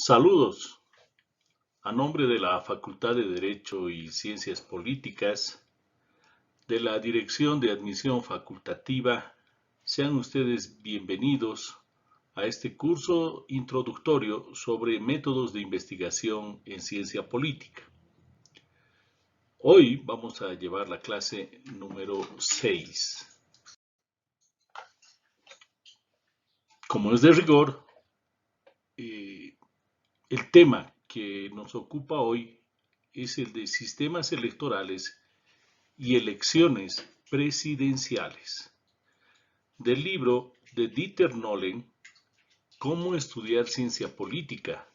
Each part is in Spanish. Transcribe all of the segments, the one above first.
Saludos. A nombre de la Facultad de Derecho y Ciencias Políticas, de la Dirección de Admisión Facultativa, sean ustedes bienvenidos a este curso introductorio sobre métodos de investigación en ciencia política. Hoy vamos a llevar la clase número 6. Como es de rigor, el tema que nos ocupa hoy es el de sistemas electorales y elecciones presidenciales, del libro de Dieter Nollen, Cómo estudiar ciencia política,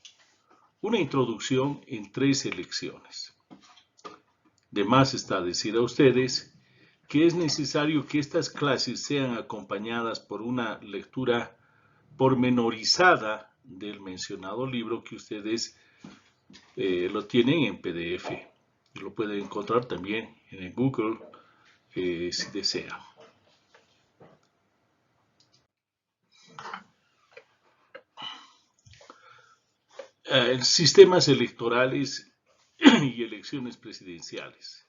una introducción en 3 elecciones. De más está decir a ustedes que es necesario que estas clases sean acompañadas por una lectura pormenorizada del mencionado libro que ustedes lo tienen en PDF. Lo pueden encontrar también en el Google si desean. Sistemas electorales y elecciones presidenciales.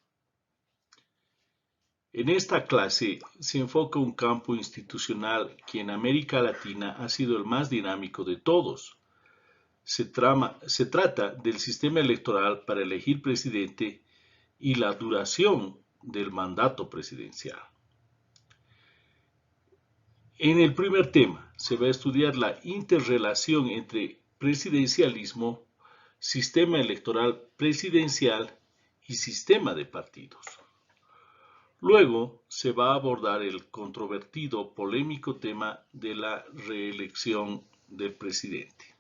En esta clase se enfoca un campo institucional que en América Latina ha sido el más dinámico de todos. Se trata del sistema electoral para elegir presidente y la duración del mandato presidencial. En el primer tema se va a estudiar la interrelación entre presidencialismo, sistema electoral presidencial y sistema de partidos. Luego se va a abordar el controvertido, polémico tema de la reelección del presidente.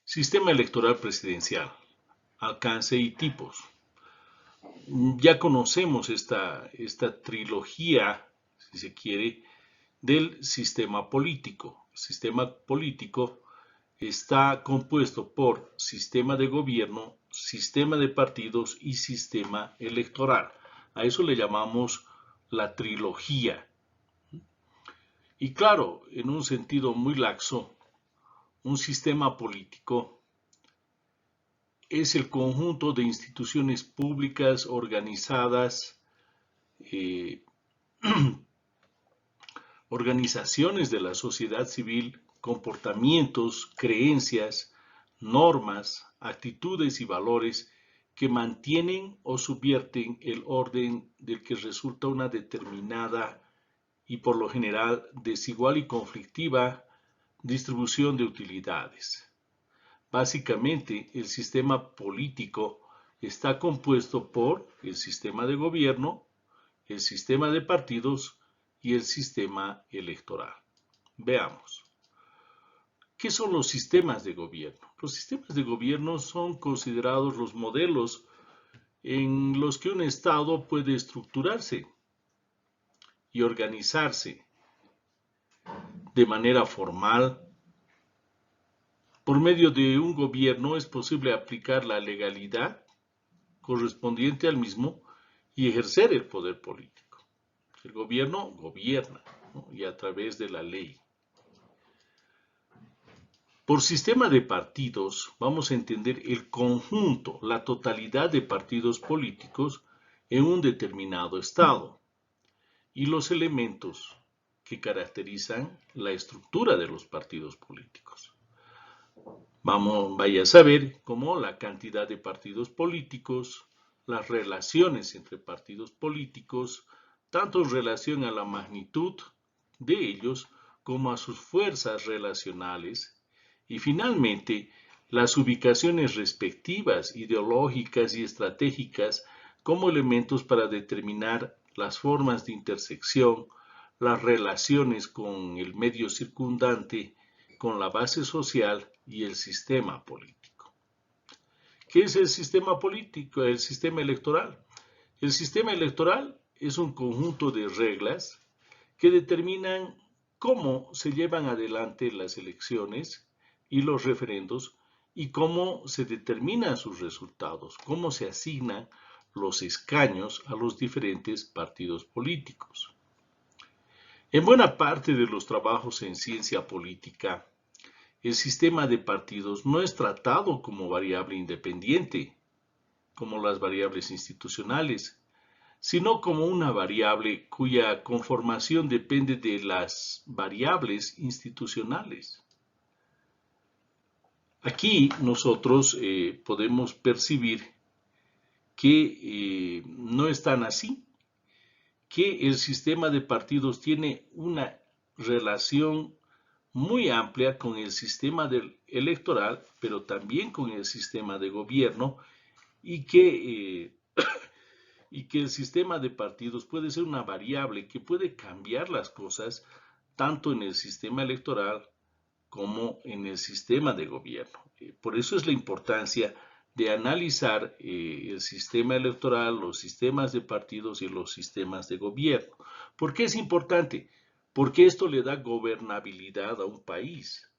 Sistema electoral presidencial, alcance y tipos. Ya conocemos esta trilogía, si se quiere, del sistema político. El sistema político está compuesto por sistema de gobierno, sistema de partidos y sistema electoral. A eso le llamamos la trilogía. Y claro, en un sentido muy laxo, un sistema político es el conjunto de instituciones públicas organizadas, organizaciones de la sociedad civil, comportamientos, creencias, normas, actitudes y valores que mantienen o subvierten el orden del que resulta una determinada y por lo general desigual y conflictiva distribución de utilidades. Básicamente, el sistema político está compuesto por el sistema de gobierno, el sistema de partidos y el sistema electoral. Veamos. ¿Qué son los sistemas de gobierno? Los sistemas de gobierno son considerados los modelos en los que un Estado puede estructurarse y organizarse de manera formal. Por medio de un gobierno es posible aplicar la legalidad correspondiente al mismo y ejercer el poder político. El gobierno gobierna, ¿no? Y a través de la ley. Por sistema de partidos vamos a entender el conjunto, la totalidad de partidos políticos en un determinado estado y los elementos que caracterizan la estructura de los partidos políticos. Vaya a saber cómo la cantidad de partidos políticos, las relaciones entre partidos políticos, tanto en relación a la magnitud de ellos como a sus fuerzas relacionales, y finalmente las ubicaciones respectivas, ideológicas y estratégicas como elementos para determinar las formas de intersección, las relaciones con el medio circundante, con la base social y el sistema político. ¿Qué es el sistema político? El sistema electoral. El sistema electoral es un conjunto de reglas que determinan cómo se llevan adelante las elecciones y los referendos y cómo se determinan sus resultados, cómo se asignan los escaños a los diferentes partidos políticos. En buena parte de los trabajos en ciencia política, el sistema de partidos no es tratado como variable independiente, como las variables institucionales, sino como una variable cuya conformación depende de las variables institucionales. Aquí nosotros podemos percibir que no es tan así, que el sistema de partidos tiene una relación muy amplia con el sistema electoral, pero también con el sistema de gobierno, y que el sistema de partidos puede ser una variable que puede cambiar las cosas tanto en el sistema electoral como en el sistema de gobierno. Por eso es la importancia de analizar el sistema electoral, los sistemas de partidos y los sistemas de gobierno. ¿Por qué es importante? Porque esto le da gobernabilidad a un país.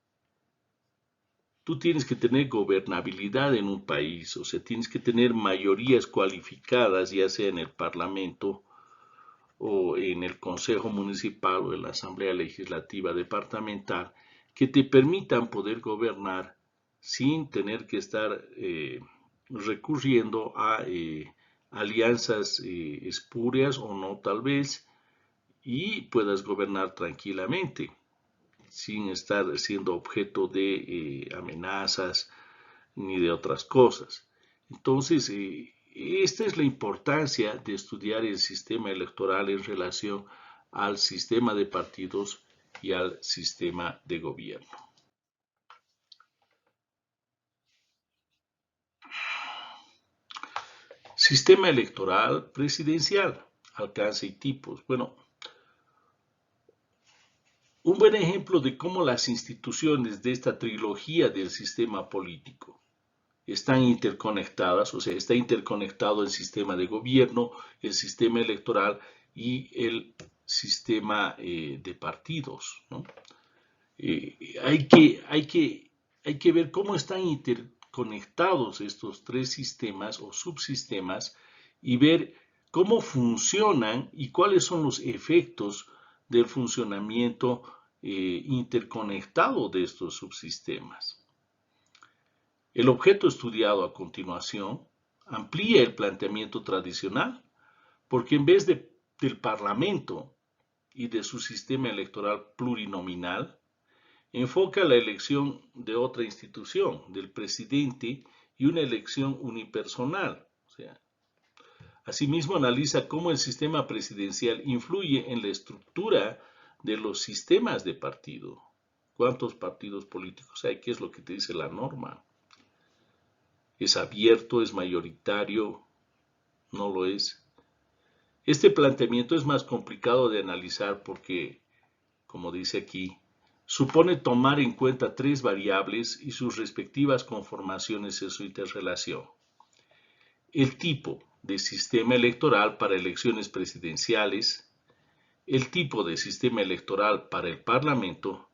Tú tienes que tener gobernabilidad en un país, o sea, tienes que tener mayorías cualificadas, ya sea en el Parlamento o en el Consejo Municipal o en la Asamblea Legislativa Departamental, que te permitan poder gobernar sin tener que estar recurriendo a alianzas espurias o no tal vez, y puedas gobernar tranquilamente sin estar siendo objeto de amenazas ni de otras cosas. Entonces, esta es la importancia de estudiar el sistema electoral en relación al sistema de partidos y al sistema de gobierno. Sistema electoral presidencial, alcance y tipos. Bueno, un buen ejemplo de cómo las instituciones de esta trilogía del sistema político están interconectadas, o sea, está interconectado el sistema de gobierno, el sistema electoral y el sistema de partidos, ¿no? Hay que ver cómo están interconectados estos tres sistemas o subsistemas y ver cómo funcionan y cuáles son los efectos del funcionamiento interconectado de estos subsistemas. El objeto estudiado a continuación amplía el planteamiento tradicional, porque en vez del Parlamento y de su sistema electoral plurinominal, enfoca la elección de otra institución, del presidente, y una elección unipersonal. O sea, asimismo analiza cómo el sistema presidencial influye en la estructura de los sistemas de partido. ¿Cuántos partidos políticos hay? ¿Qué es lo que te dice la norma? ¿Es abierto? ¿Es mayoritario? ¿No lo es? Este planteamiento es más complicado de analizar porque, como dice aquí, supone tomar en cuenta tres variables y sus respectivas conformaciones en su interrelación. El tipo de sistema electoral para elecciones presidenciales, el tipo de sistema electoral para el Parlamento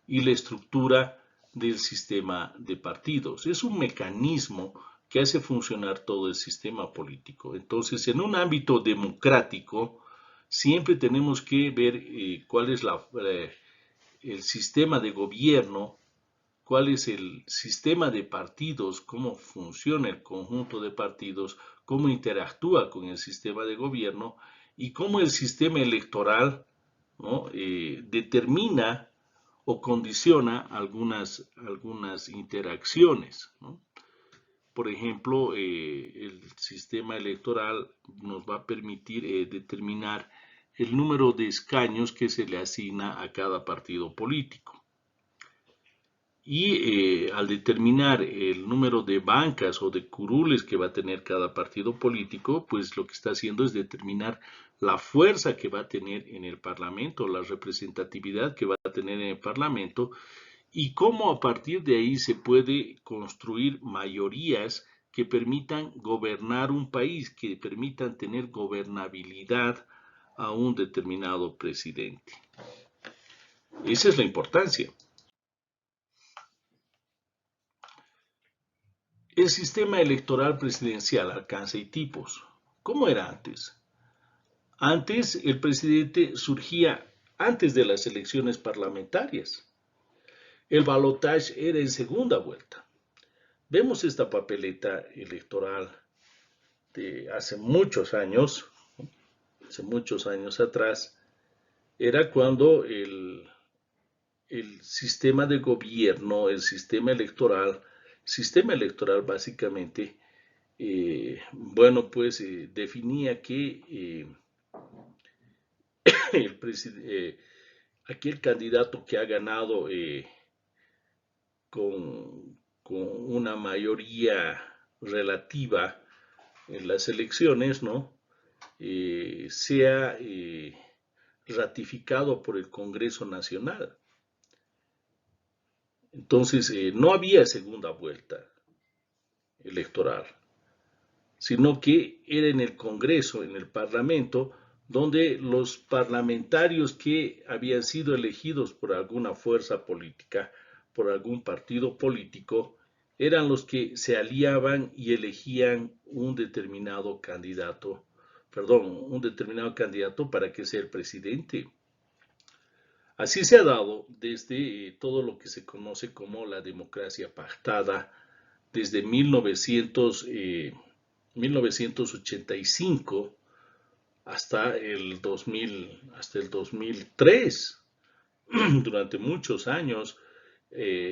y la estructura del sistema de partidos. Es un mecanismo que hace funcionar todo el sistema político. Entonces, en un ámbito democrático, siempre tenemos que ver cuál es el sistema de gobierno, cuál es el sistema de partidos, cómo funciona el conjunto de partidos, cómo interactúa con el sistema de gobierno y cómo el sistema electoral, ¿no? Determina o condiciona algunas interacciones, ¿no? Por ejemplo, el sistema electoral nos va a permitir determinar el número de escaños que se le asigna a cada partido político. Y al determinar el número de bancas o de curules que va a tener cada partido político, pues lo que está haciendo es determinar la fuerza que va a tener en el Parlamento, la representatividad que va a tener en el Parlamento y cómo a partir de ahí se puede construir mayorías que permitan gobernar un país, que permitan tener gobernabilidad a un determinado presidente. Esa es la importancia. El sistema electoral presidencial, alcance y tipos. ¿Cómo era antes? Antes el presidente surgía antes de las elecciones parlamentarias. El balotaje era en segunda vuelta. Vemos esta papeleta electoral de hace muchos años atrás, era cuando el sistema de gobierno, el sistema electoral básicamente, definía que aquel candidato que ha ganado con una mayoría relativa en las elecciones, ¿no? Sea ratificado por el Congreso Nacional. Entonces, no había segunda vuelta electoral, sino que era en el Congreso, en el Parlamento, donde los parlamentarios que habían sido elegidos por alguna fuerza política, por algún partido político, eran los que se aliaban y elegían un determinado candidato para que sea el presidente. Así se ha dado desde todo lo que se conoce como la democracia pactada, desde 1985 hasta el 2003. Durante muchos años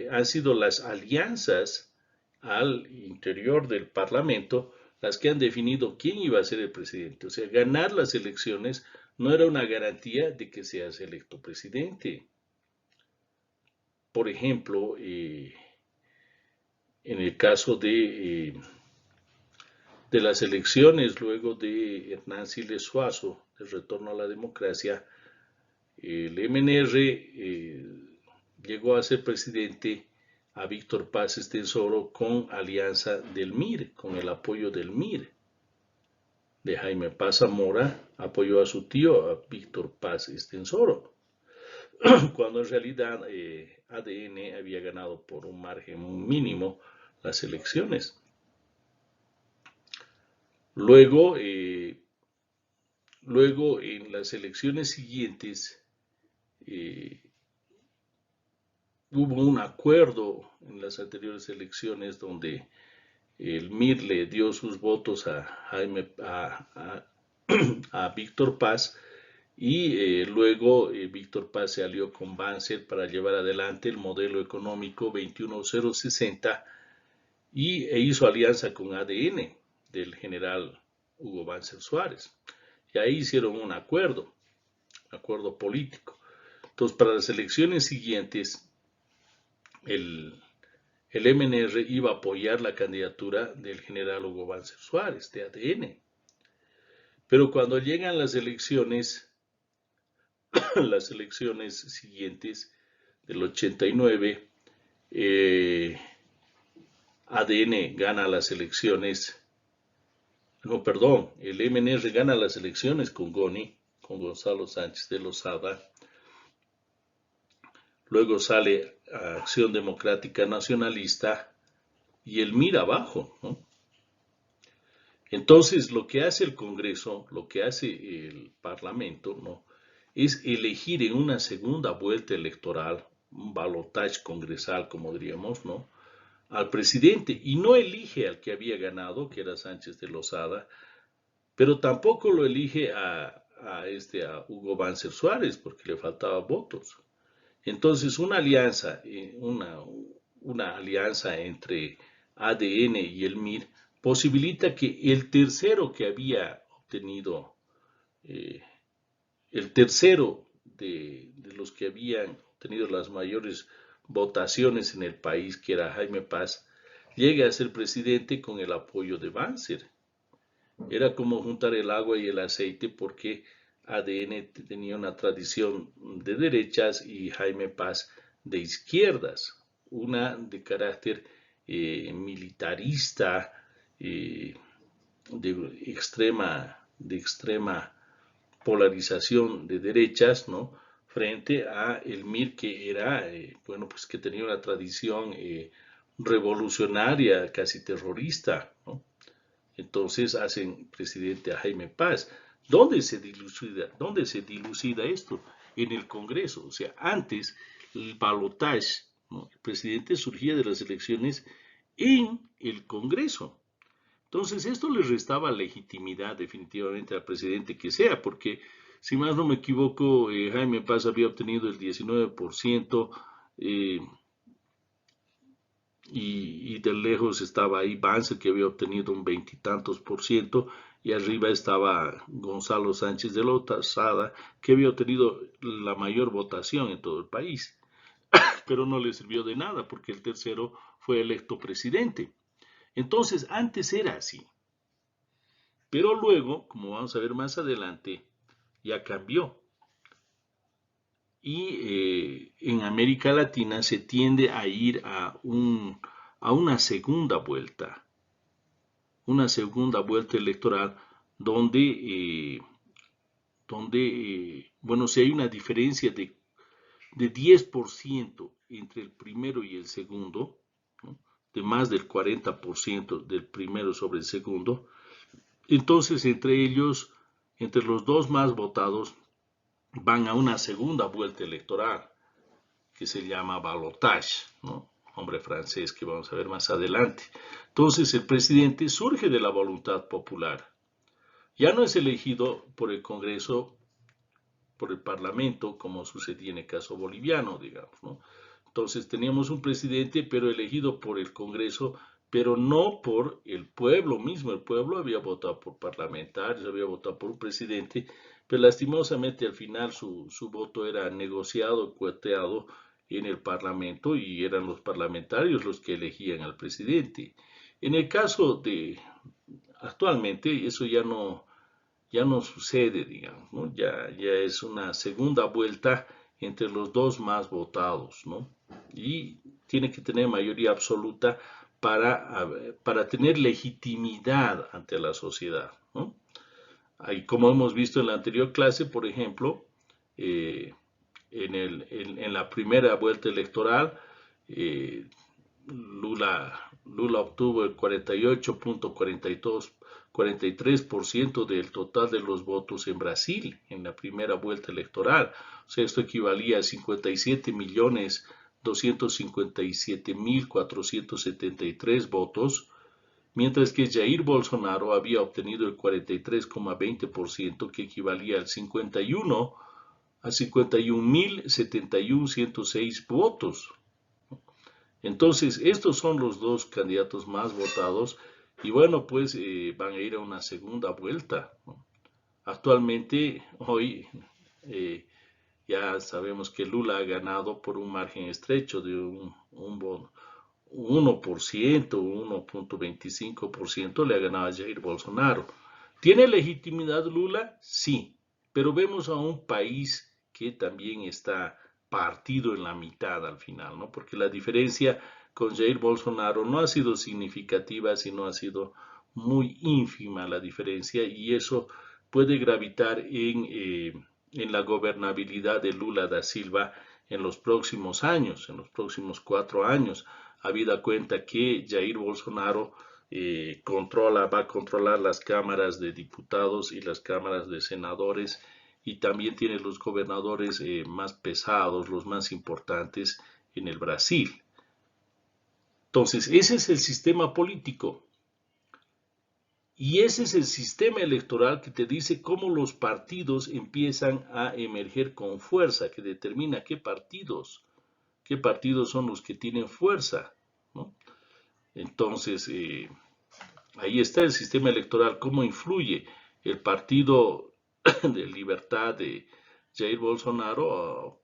han sido las alianzas al interior del Parlamento las que han definido quién iba a ser el presidente. O sea, ganar las elecciones no era una garantía de que seas electo presidente. Por ejemplo, en el caso de las elecciones luego de Hernán Siles Suazo, el retorno a la democracia, el MNR llegó a ser presidente a Víctor Paz Estenssoro con alianza del MIR, con el apoyo del MIR. De Jaime Paz Zamora apoyó a su tío, a Víctor Paz Estenssoro, cuando en realidad ADN había ganado por un margen mínimo las elecciones. Luego en las elecciones siguientes hubo un acuerdo en las anteriores elecciones donde el MIR le dio sus votos a Víctor Paz y luego Víctor Paz se alió con Banzer para llevar adelante el modelo económico 21060 e hizo alianza con ADN del general Hugo Banzer Suárez. Y ahí hicieron un acuerdo político. Entonces, para las elecciones siguientes, el MNR iba a apoyar la candidatura del general Hugo Banzer Suárez, de ADN. Pero cuando llegan las elecciones siguientes del 89, ADN gana las elecciones. No, perdón, el MNR gana las elecciones con GONI, con Gonzalo Sánchez de Lozada. Luego sale Acción Democrática Nacionalista y el MIR abajo, ¿no? Entonces, lo que hace el Congreso, lo que hace el Parlamento, ¿no?, es elegir en una segunda vuelta electoral, un balotaje congresal, como diríamos, ¿no?, al presidente, y no elige al que había ganado, que era Sánchez de Lozada, pero tampoco lo elige a Hugo Banzer Suárez, porque le faltaban votos. Entonces, una alianza entre ADN y el MIR posibilita que el tercero que había obtenido, el tercero de los que habían tenido las mayores votaciones en el país, que era Jaime Paz, llegue a ser presidente con el apoyo de Banzer. Era como juntar el agua y el aceite, porque ADN tenía una tradición de derechas y Jaime Paz de izquierdas, una de carácter militarista, de extrema polarización de derechas, ¿no?, frente a el MIR, que era, pues que tenía una tradición revolucionaria, casi terrorista, ¿no? Entonces hacen presidente a Jaime Paz. ¿Dónde se dilucida esto? en el Congreso. O sea, antes el balotaje, ¿no? El presidente surgía de las elecciones en el Congreso. Entonces, esto le restaba legitimidad definitivamente al presidente que sea, porque si más no me equivoco, Jaime Paz había obtenido el 19%, eh, y de lejos estaba ahí Banzer, que había obtenido un veintitantos por ciento, y arriba estaba Gonzalo Sánchez de Lozada, que había obtenido la mayor votación en todo el país. Pero no le sirvió de nada, porque el tercero fue electo presidente. Entonces, antes era así. Pero luego, como vamos a ver más adelante, ya cambió. Y en América Latina se tiende a ir a una segunda vuelta electoral donde bueno, si hay una diferencia de 10% entre el primero y el segundo, ¿no? De más del 40% del primero sobre el segundo, entonces entre ellos, entre los dos más votados, van a una segunda vuelta electoral que se llama balotage, ¿no? Hombre francés que vamos a ver más adelante. Entonces el presidente surge de la voluntad popular. Ya no es elegido por el Congreso, por el Parlamento, como sucedía en el caso boliviano, digamos, ¿no? Entonces teníamos un presidente, pero elegido por el Congreso, pero no por el pueblo mismo. El pueblo había votado por parlamentarios, había votado por un presidente, pero lastimosamente al final su voto era negociado, cuoteado en el Parlamento y eran los parlamentarios los que elegían al presidente. En el caso de actualmente, eso ya no sucede, digamos, ¿no? Ya es una segunda vuelta entre los dos más votados, ¿no? Y tiene que tener mayoría absoluta para tener legitimidad ante la sociedad, ¿no? Ahí, como hemos visto en la anterior clase, por ejemplo, eh, en la primera vuelta electoral, eh, Lula obtuvo el 48.43% del total de los votos en Brasil en la primera vuelta electoral. O sea, esto equivalía a 57.257.473 votos, mientras que Jair Bolsonaro había obtenido el 43,20%, que equivalía al 51.071.106 votos. Entonces, estos son los dos candidatos más votados y bueno, pues van a ir a una segunda vuelta, ¿no? Actualmente, hoy, eh, ya sabemos que Lula ha ganado por un margen estrecho de un 1%, 1.25% le ha ganado a Jair Bolsonaro. ¿Tiene legitimidad Lula? Sí, pero vemos a un país que también está partido en la mitad al final, ¿no? Porque la diferencia con Jair Bolsonaro no ha sido significativa, sino ha sido muy ínfima la diferencia y eso puede gravitar en la gobernabilidad de Lula da Silva en los próximos años, en los próximos 4 años, habida cuenta que Jair Bolsonaro va a controlar las cámaras de diputados y las cámaras de senadores y también tiene los gobernadores más pesados, los más importantes en el Brasil. Entonces, ese es el sistema político. Y ese es el sistema electoral que te dice cómo los partidos empiezan a emerger con fuerza, que determina qué partidos son los que tienen fuerza, ¿no? Entonces, ahí está el sistema electoral, cómo influye el partido de libertad de Jair Bolsonaro.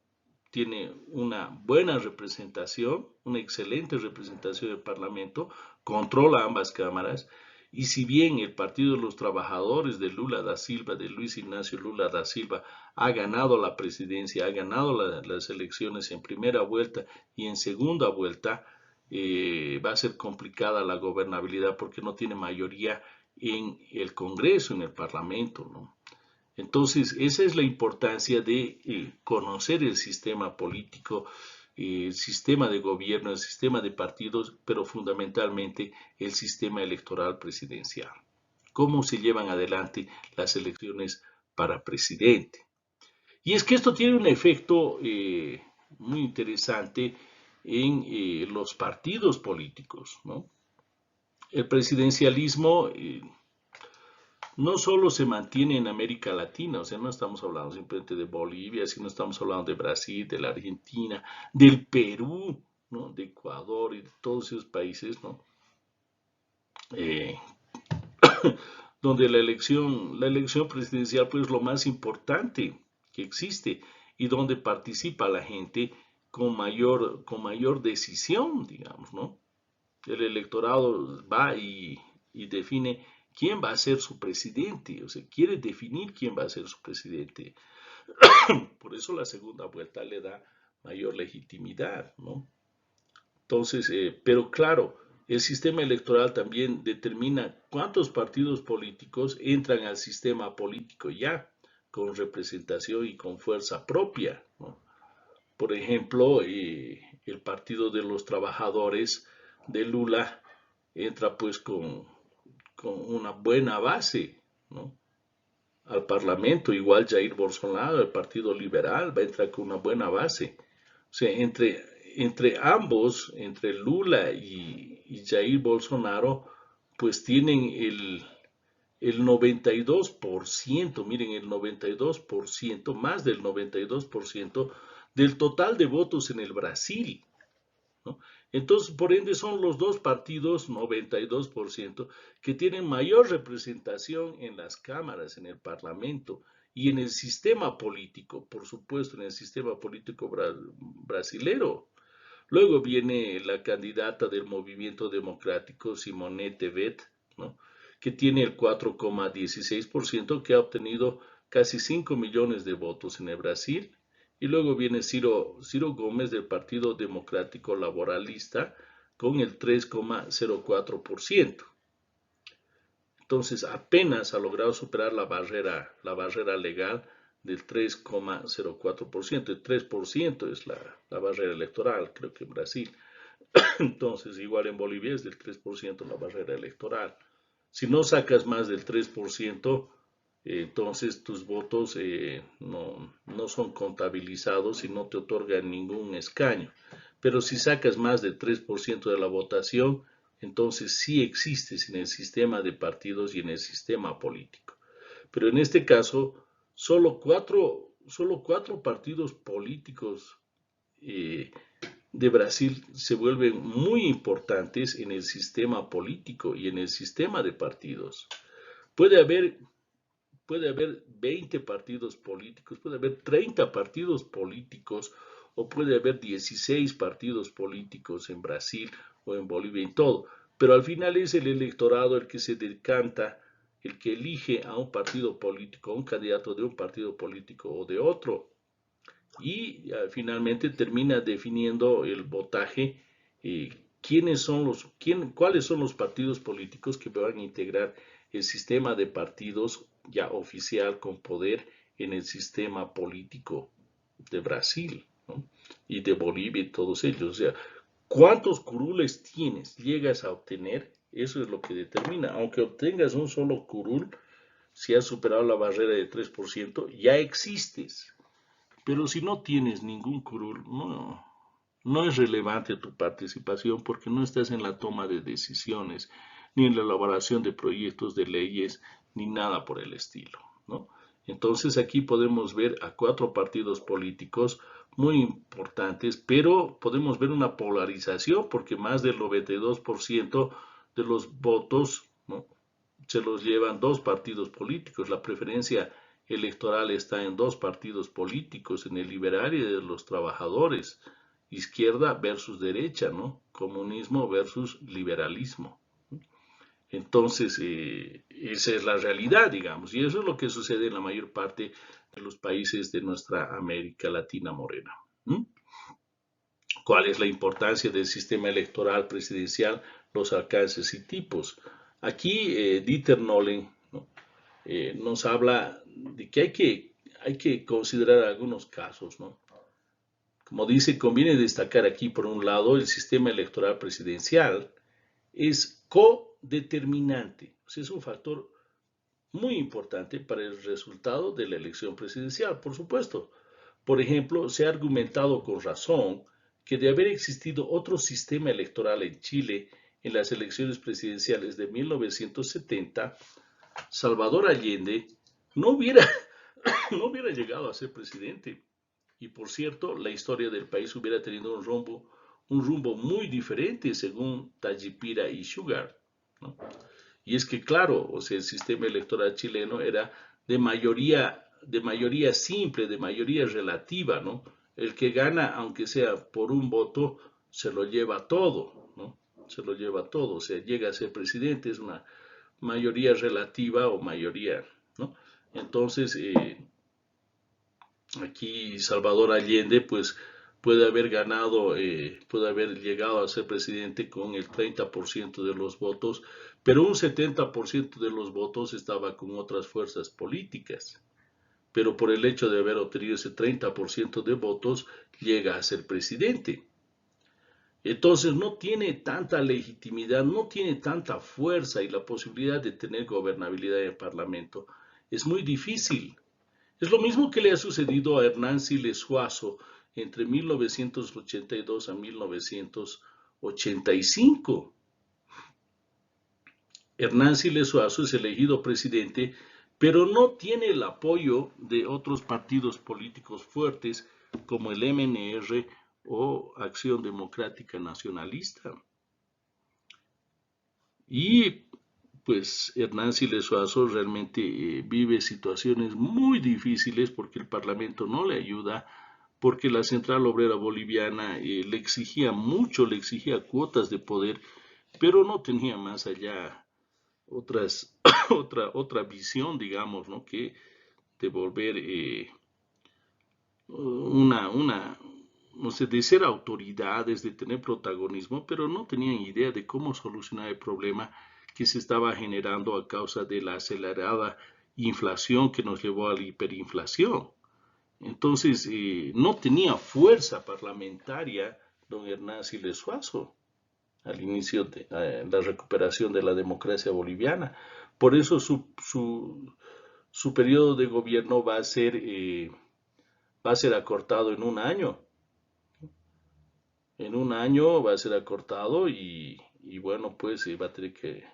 Tiene una buena representación, una excelente representación del Parlamento, controla ambas cámaras, y si bien el Partido de los Trabajadores de Lula da Silva, de Luis Ignacio Lula da Silva, ha ganado la presidencia, ha ganado las elecciones en primera vuelta y en segunda vuelta, va a ser complicada la gobernabilidad porque no tiene mayoría en el Congreso, en el Parlamento, ¿no? Entonces, esa es la importancia de conocer el sistema político, el sistema de gobierno, el sistema de partidos, pero fundamentalmente el sistema electoral presidencial. Cómo se llevan adelante las elecciones para presidente. Y es que esto tiene un efecto muy interesante en los partidos políticos, ¿no? El presidencialismo no solo se mantiene en América Latina, o sea, no estamos hablando simplemente de Bolivia, sino estamos hablando de Brasil, de la Argentina, del Perú, ¿no? De Ecuador y de todos esos países, ¿no? Eh, donde la elección presidencial pues es lo más importante que existe y donde participa la gente con mayor decisión, digamos, ¿no? El electorado va y define quién va a ser su presidente, o sea, quiere definir quién va a ser su presidente. Por eso la segunda vuelta le da mayor legitimidad, ¿no? Entonces, pero claro, el sistema electoral también determina cuántos partidos políticos entran al sistema político ya, con representación y con fuerza propia, ¿no? Por ejemplo, el Partido de los Trabajadores de Lula entra pues con una buena base, ¿no? Al Parlamento, igual Jair Bolsonaro, el Partido Liberal, va a entrar con una buena base. O sea, entre ambos, entre Lula y Jair Bolsonaro, pues tienen el 92%, miren, el 92%, más del 92% del total de votos en el Brasil, ¿no? Entonces, por ende, son los dos partidos, 92%, que tienen mayor representación en las cámaras, en el Parlamento y en el sistema político, por supuesto, en el sistema político brasilero. Luego viene la candidata del Movimiento Democrático, Simone Tebet, ¿no? Que tiene el 4,16%, que ha obtenido casi 5 millones de votos en el Brasil. Y luego viene Ciro Gómez del Partido Democrático Laboralista con el 3,04%. Entonces apenas ha logrado superar la barrera legal del 3,04%. El 3% es la barrera electoral, creo que en Brasil. Entonces, igual en Bolivia es del 3% la barrera electoral. Si no sacas más del 3%, entonces tus votos no son contabilizados y no te otorgan ningún escaño. Pero si sacas más del 3% de la votación, entonces sí existes en el sistema de partidos y en el sistema político. Pero en este caso, solo cuatro partidos políticos de Brasil se vuelven muy importantes en el sistema político y en el sistema de partidos. Puede haber, puede haber 20 partidos políticos, puede haber 30 partidos políticos o puede haber 16 partidos políticos en Brasil o en Bolivia y todo. Pero al final es el electorado el que se decanta, el que elige a un partido político, a un candidato de un partido político o de otro. Y finalmente termina definiendo el votaje, cuáles son los partidos políticos que van a integrar el sistema de partidos ya oficial con poder en el sistema político de Brasil, ¿no? Y de Bolivia y todos ellos. O sea, ¿cuántos curules llegas a obtener? Eso es lo que determina. Aunque obtengas un solo curul, si has superado la barrera de 3%, ya existes. Pero si no tienes ningún curul, no es relevante tu participación porque no estás en la toma de decisiones, ni en la elaboración de proyectos de leyes, ni nada por el estilo, ¿no? Entonces aquí podemos ver a cuatro partidos políticos muy importantes, pero podemos ver una polarización porque más del 92% de los votos, ¿no?, se los llevan dos partidos políticos. La preferencia electoral está en dos partidos políticos, en el liberal y de los trabajadores, izquierda versus derecha, ¿no? Comunismo versus liberalismo. Entonces, esa es la realidad, digamos, y eso es lo que sucede en la mayor parte de los países de nuestra América Latina morena. ¿Mm? ¿Cuál es la importancia del sistema electoral presidencial, los alcances y tipos? Aquí Dieter Nolen, ¿no?, nos habla de que hay que considerar algunos casos, ¿no? Como dice, conviene destacar aquí, por un lado, el sistema electoral presidencial es codeterminante, o sea, es un factor muy importante para el resultado de la elección presidencial, por supuesto. Por ejemplo, se ha argumentado con razón que de haber existido otro sistema electoral en Chile en las elecciones presidenciales de 1970, Salvador Allende no hubiera, no hubiera llegado a ser presidente. Y por cierto, la historia del país hubiera tenido un rumbo muy diferente según Tallipira y Sugar, ¿no? Y es que, claro, o sea, el sistema electoral chileno era de mayoría simple, de mayoría relativa, ¿no? El que gana, aunque sea por un voto, se lo lleva todo, ¿no? Se lo lleva todo, o sea, llega a ser presidente, es una mayoría relativa o mayoría, ¿no? Entonces, aquí Salvador Allende, pues puede haber llegado a ser presidente con el 30% de los votos, pero un 70% de los votos estaba con otras fuerzas políticas. Pero por el hecho de haber obtenido ese 30% de votos, llega a ser presidente. Entonces no tiene tanta legitimidad, no tiene tanta fuerza y la posibilidad de tener gobernabilidad en el Parlamento. Es muy difícil. Es lo mismo que le ha sucedido a Hernán Siles Suazo entre 1982 a 1985. Hernán Siles Suazo es elegido presidente, pero no tiene el apoyo de otros partidos políticos fuertes como el MNR o Acción Democrática Nacionalista. Y pues Hernán Siles Suazo realmente vive situaciones muy difíciles porque el Parlamento no le ayuda, porque la Central Obrera Boliviana le exigía mucho, le exigía cuotas de poder, pero no tenía más allá otra visión, digamos, ¿no? Que devolver una, no sé, de ser autoridades, de tener protagonismo, pero no tenían idea de cómo solucionar el problema que se estaba generando a causa de la acelerada inflación que nos llevó a la hiperinflación. Entonces, no tenía fuerza parlamentaria don Hernán Siles Suazo al inicio de la recuperación de la democracia boliviana. Por eso su periodo de gobierno va a ser acortado en un año. En un año va a ser acortado y bueno, pues va a tener que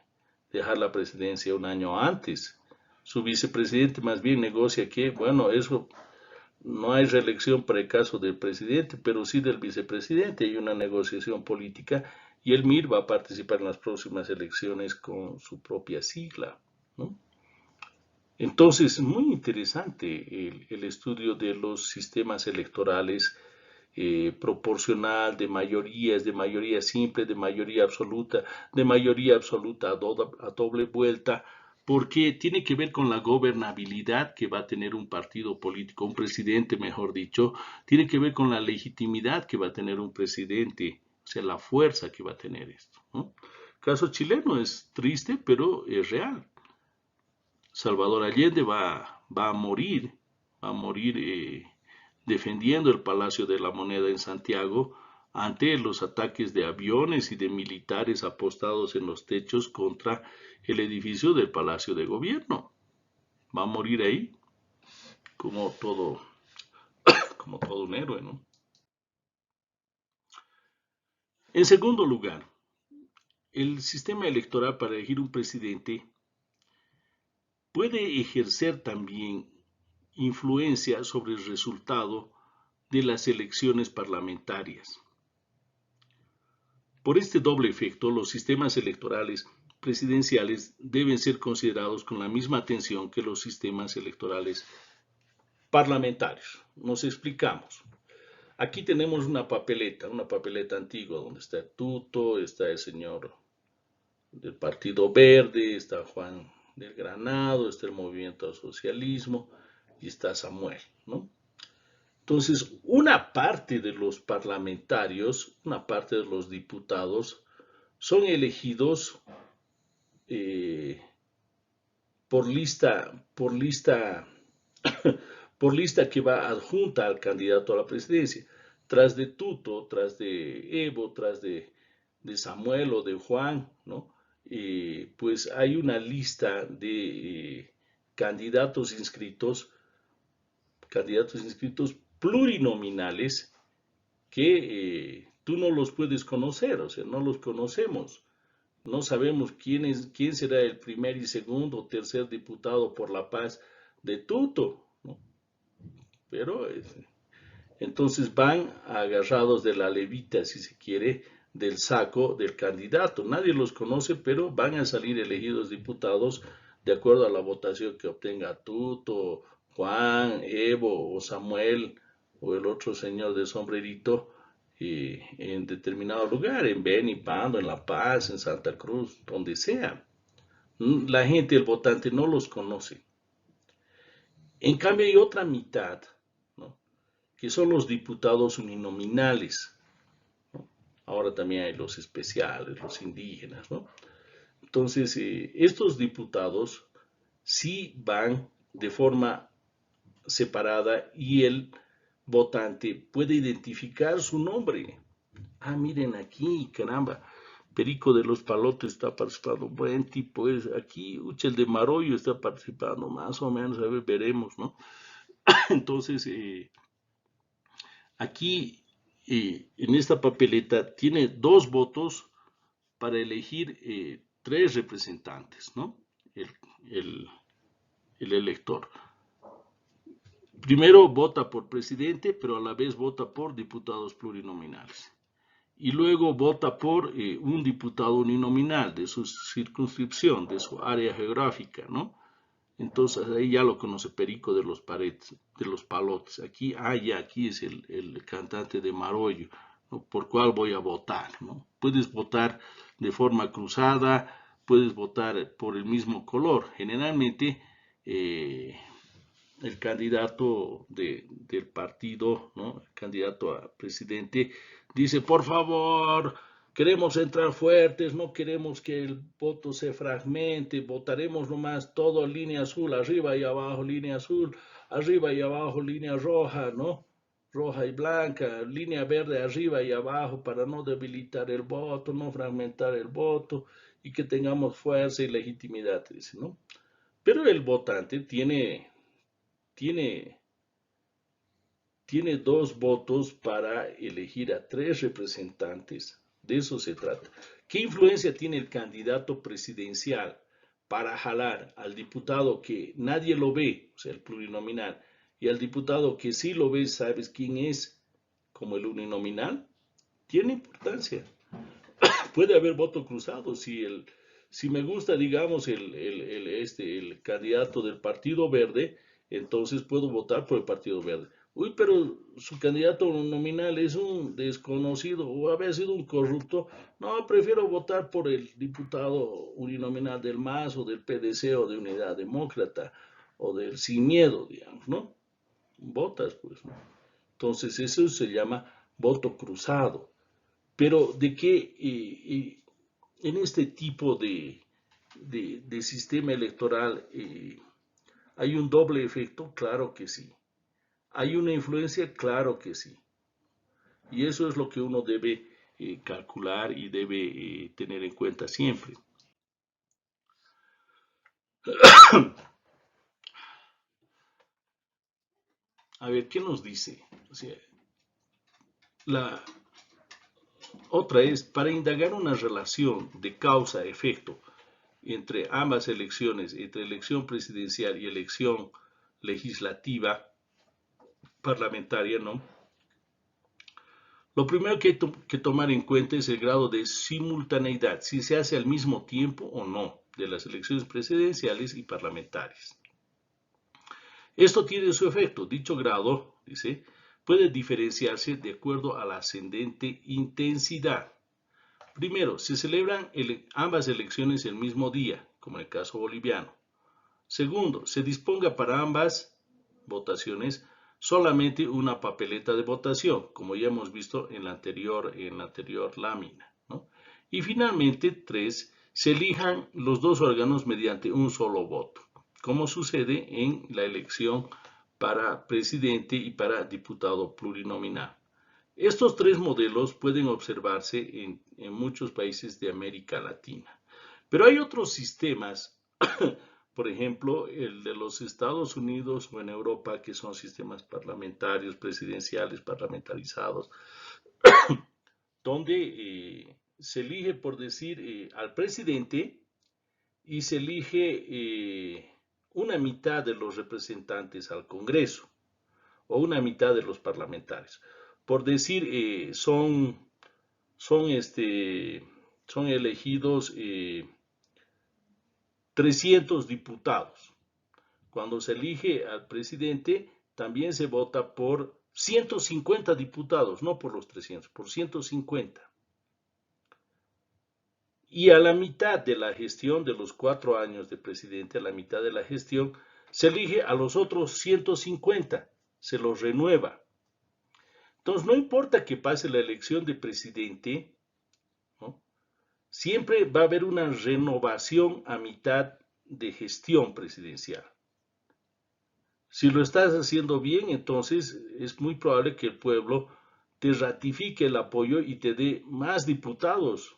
dejar la presidencia un año antes. Su vicepresidente más bien negocia que, bueno, eso no hay reelección para el caso del presidente, pero sí del vicepresidente. Hay una negociación política y el MIR va a participar en las próximas elecciones con su propia sigla, ¿no? Entonces, muy interesante el estudio de los sistemas electorales proporcional, de mayoría simple, de mayoría absoluta a doble vuelta, porque tiene que ver con la gobernabilidad que va a tener un partido político, un presidente, mejor dicho, tiene que ver con la legitimidad que va a tener un presidente, o sea, la fuerza que va a tener esto, ¿no? El caso chileno es triste, pero es real. Salvador Allende va a morir defendiendo el Palacio de la Moneda en Santiago ante los ataques de aviones y de militares apostados en los techos contra el edificio del Palacio de Gobierno. Va a morir ahí como todo, como todo un héroe, ¿no? En segundo lugar, el sistema electoral para elegir un presidente puede ejercer también influencia sobre el resultado de las elecciones parlamentarias. Por este doble efecto, los sistemas electorales presidenciales deben ser considerados con la misma atención que los sistemas electorales parlamentarios. Nos explicamos. Aquí tenemos una papeleta antigua donde está Tuto, está el señor del Partido Verde, está Juan del Granado, está el Movimiento al Socialismo y está Samuel, ¿no? Entonces, una parte de los parlamentarios, una parte de los diputados, son elegidos eh, por lista, por lista que va adjunta al candidato a la presidencia. Tras de Tuto, tras de Evo, tras de Samuel o de Juan, ¿no? Pues hay una lista candidatos inscritos plurinominales que tú no los puedes conocer, o sea, no los conocemos. No sabemos quién será el primer y segundo o tercer diputado por la paz de Tuto, ¿no? Pero entonces van agarrados de la levita, si se quiere, del saco del candidato. Nadie los conoce, pero van a salir elegidos diputados de acuerdo a la votación que obtenga Tuto, Juan, Evo o Samuel o el otro señor de sombrerito en determinado lugar, en Beni, Pando, en La Paz, en Santa Cruz, donde sea. La gente, el votante, no los conoce. En cambio, hay otra mitad, ¿no?, que son los diputados uninominales, ¿no? Ahora también hay los especiales, los indígenas, ¿no? Entonces, estos diputados sí van de forma separada y el votante puede identificar su nombre. Ah, miren aquí, caramba, Perico de los Palotes está participando, buen tipo es. Aquí, Uchel de Maroyo está participando, más o menos, a ver, veremos, ¿no? Entonces, aquí, en esta papeleta, tiene 2 votos para elegir 3 representantes, ¿no? El, el, el elector. Primero vota por presidente, pero a la vez vota por diputados plurinominales. Y luego vota por un diputado uninominal de su circunscripción, de su área geográfica, ¿no? Entonces ahí ya lo conoce Perico de los Palotes. Aquí, aquí es el cantante de Maroyo, ¿no?, por cuál voy a votar, ¿no? Puedes votar de forma cruzada, puedes votar por el mismo color. Generalmente el candidato del partido, ¿no?, el candidato a presidente, dice, por favor, queremos entrar fuertes, no queremos que el voto se fragmente, votaremos nomás todo línea azul, arriba y abajo línea azul, arriba y abajo línea roja, ¿no? Roja y blanca, línea verde arriba y abajo para no debilitar el voto, no fragmentar el voto y que tengamos fuerza y legitimidad, dice, ¿no? Pero el votante tiene 2 votos para elegir a 3 representantes. De eso se trata. ¿Qué influencia tiene el candidato presidencial para jalar al diputado que nadie lo ve, o sea, el plurinominal, y al diputado que sí lo ve, sabes quién es, como el uninominal? Tiene importancia. Puede haber voto cruzado. Si me gusta, digamos, el candidato del Partido Verde, entonces puedo votar por el Partido Verde. Uy, pero su candidato nominal es un desconocido o había sido un corrupto. No, prefiero votar por el diputado uninominal del MAS o del PDC o de Unidad Demócrata o del Sin Miedo, digamos, ¿no? Votas, pues, ¿no? Entonces, eso se llama voto cruzado. Pero de qué en este tipo de sistema electoral hay un doble efecto, claro que sí. ¿Hay una influencia? Claro que sí. Y eso es lo que uno debe calcular y debe tener en cuenta siempre. A ver, ¿qué nos dice? O sea, la otra es, para indagar una relación de causa-efecto entre ambas elecciones, entre elección presidencial y elección legislativa, parlamentaria, ¿no? Lo primero que hay que tomar en cuenta es el grado de simultaneidad, si se hace al mismo tiempo o no, de las elecciones presidenciales y parlamentarias. Esto tiene su efecto. Dicho grado, dice, puede diferenciarse de acuerdo a la ascendente intensidad. Primero, se celebran ambas elecciones el mismo día, como en el caso boliviano. Segundo, se disponga para ambas votaciones solamente una papeleta de votación, como ya hemos visto en la anterior lámina, ¿no? Y finalmente, 3, se elijan los 2 órganos mediante un solo voto, como sucede en la elección para presidente y para diputado plurinominal. Estos 3 modelos pueden observarse en muchos países de América Latina. Pero hay otros sistemas por ejemplo, el de los Estados Unidos o en Europa, que son sistemas parlamentarios, presidenciales, parlamentarizados, donde se elige, por decir, al presidente y se elige una mitad de los representantes al Congreso o una mitad de los parlamentarios. Por decir, son elegidos 300 diputados. Cuando se elige al presidente, también se vota por 150 diputados, no por los 300, por 150. Y a la mitad de la gestión de los 4 años de presidente, a la mitad de la gestión, se elige a los otros 150, se los renueva. Entonces, no importa que pase la elección de presidente, ¿no? Siempre va a haber una renovación a mitad de gestión presidencial. Si lo estás haciendo bien, entonces es muy probable que el pueblo te ratifique el apoyo y te dé más diputados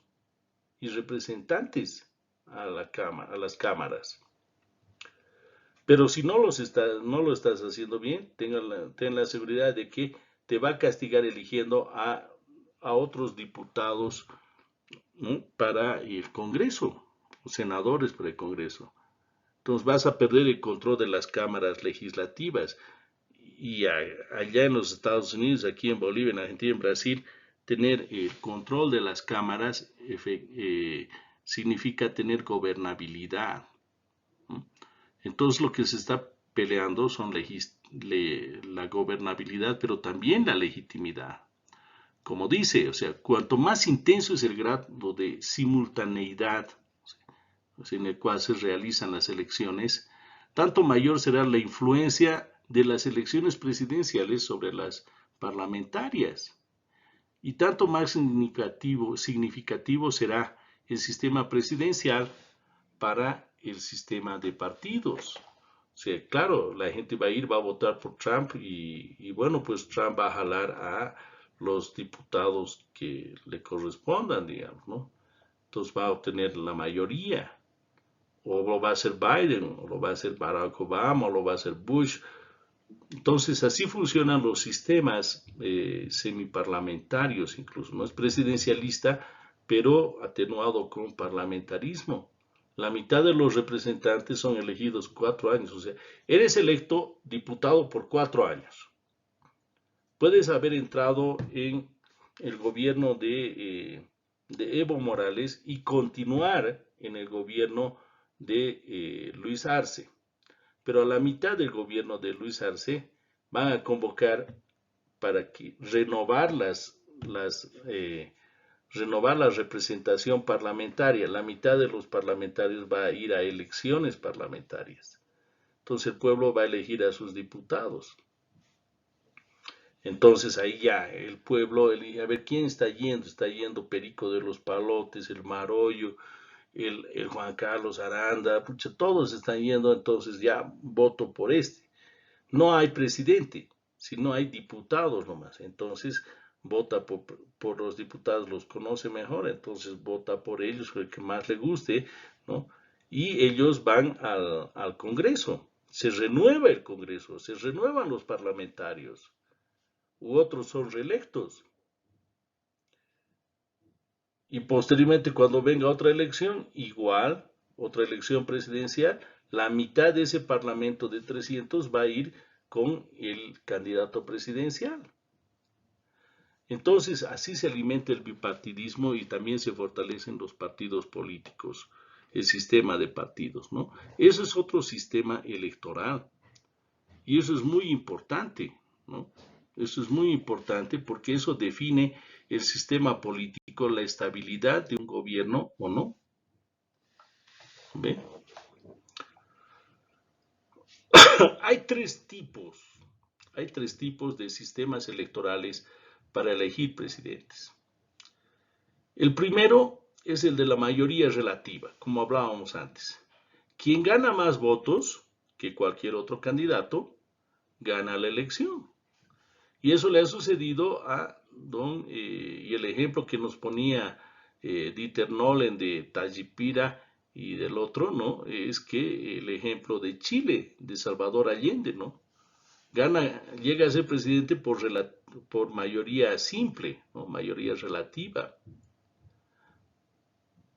y representantes a las cámaras. Pero si no lo estás haciendo bien, ten la seguridad de que te va a castigar eligiendo a otros diputados, ¿no?, para el Congreso, senadores para el Congreso. Entonces vas a perder el control de las cámaras legislativas. Y allá en los Estados Unidos, aquí en Bolivia, en Argentina, en Brasil, tener el control de las cámaras significa tener gobernabilidad, ¿no? Entonces lo que se está peleando son la gobernabilidad, pero también la legitimidad. Como dice, o sea, cuanto más intenso es el grado de simultaneidad, o sea, en el cual se realizan las elecciones, tanto mayor será la influencia de las elecciones presidenciales sobre las parlamentarias. Y tanto más significativo será el sistema presidencial para el sistema de partidos. O sea, claro, la gente va a votar por Trump y bueno, pues Trump va a jalar a los diputados que le correspondan, digamos, ¿no? Entonces va a obtener la mayoría. O lo va a hacer Biden, o lo va a hacer Barack Obama, o lo va a hacer Bush. Entonces, así funcionan los sistemas semiparlamentarios, incluso. No es presidencialista, pero atenuado con parlamentarismo. La mitad de los representantes son elegidos 4 años. O sea, eres electo diputado por 4 años. Puedes haber entrado en el gobierno de Evo Morales y continuar en el gobierno de Luis Arce. Pero a la mitad del gobierno de Luis Arce van a convocar para que renovar la representación parlamentaria. La mitad de los parlamentarios va a ir a elecciones parlamentarias. Entonces el pueblo va a elegir a sus diputados. Entonces ahí ya el pueblo elige a ver quién está yendo Perico de los Palotes, el Marollo, el Juan Carlos Aranda, pucha, todos están yendo, entonces ya voto por este. No hay presidente, sino hay diputados nomás. Entonces vota por los diputados, los conoce mejor, entonces vota por ellos, el que más le guste, ¿no? Y ellos van al Congreso. Se renueva el Congreso, se renuevan los parlamentarios, u otros son reelectos. Y posteriormente, cuando venga otra elección, igual, otra elección presidencial, la mitad de ese parlamento de 300 va a ir con el candidato presidencial. Entonces, así se alimenta el bipartidismo y también se fortalecen los partidos políticos, el sistema de partidos, ¿no? Eso es otro sistema electoral. Y eso es muy importante, ¿no? Eso es muy importante porque eso define el sistema político, la estabilidad de un gobierno o no. ¿Ve? Hay tres tipos de sistemas electorales para elegir presidentes. El primero es el de la mayoría relativa, como hablábamos antes. Quien gana más votos que cualquier otro candidato, gana la elección. Y eso le ha sucedido a y el ejemplo que nos ponía Dieter Nolen de Tallipira y del otro, ¿no? Es que el ejemplo de Chile, de Salvador Allende, ¿no? Llega a ser presidente por mayoría simple, ¿no? Mayoría relativa.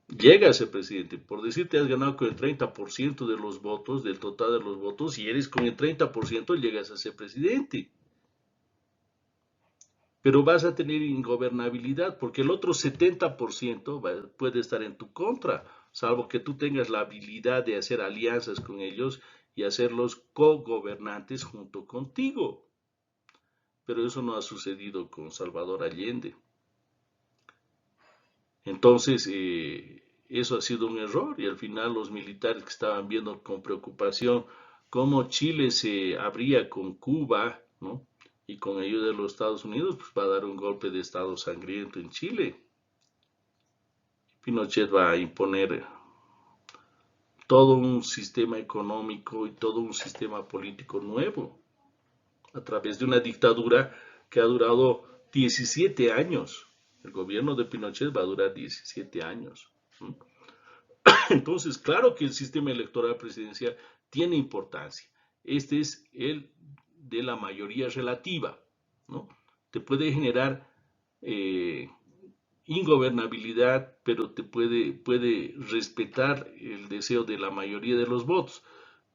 Llega a ser presidente. Por decirte, has ganado con el 30% de los votos, del total de los votos, y eres con el 30% llegas a ser presidente. Pero vas a tener ingobernabilidad porque el otro 70% puede estar en tu contra, salvo que tú tengas la habilidad de hacer alianzas con ellos y hacerlos co-gobernantes junto contigo. Pero eso no ha sucedido con Salvador Allende. Entonces, eso ha sido un error y al final los militares que estaban viendo con preocupación cómo Chile se abría con Cuba, ¿no? Y con ayuda de los Estados Unidos, pues va a dar un golpe de Estado sangriento en Chile. Pinochet va a imponer todo un sistema económico y todo un sistema político nuevo a través de una dictadura que ha durado 17 años. El gobierno de Pinochet va a durar 17 años. Entonces, claro que el sistema electoral presidencial tiene importancia. Este es el de la mayoría relativa, ¿no? Te puede generar ingobernabilidad, pero puede respetar el deseo de la mayoría de los votos.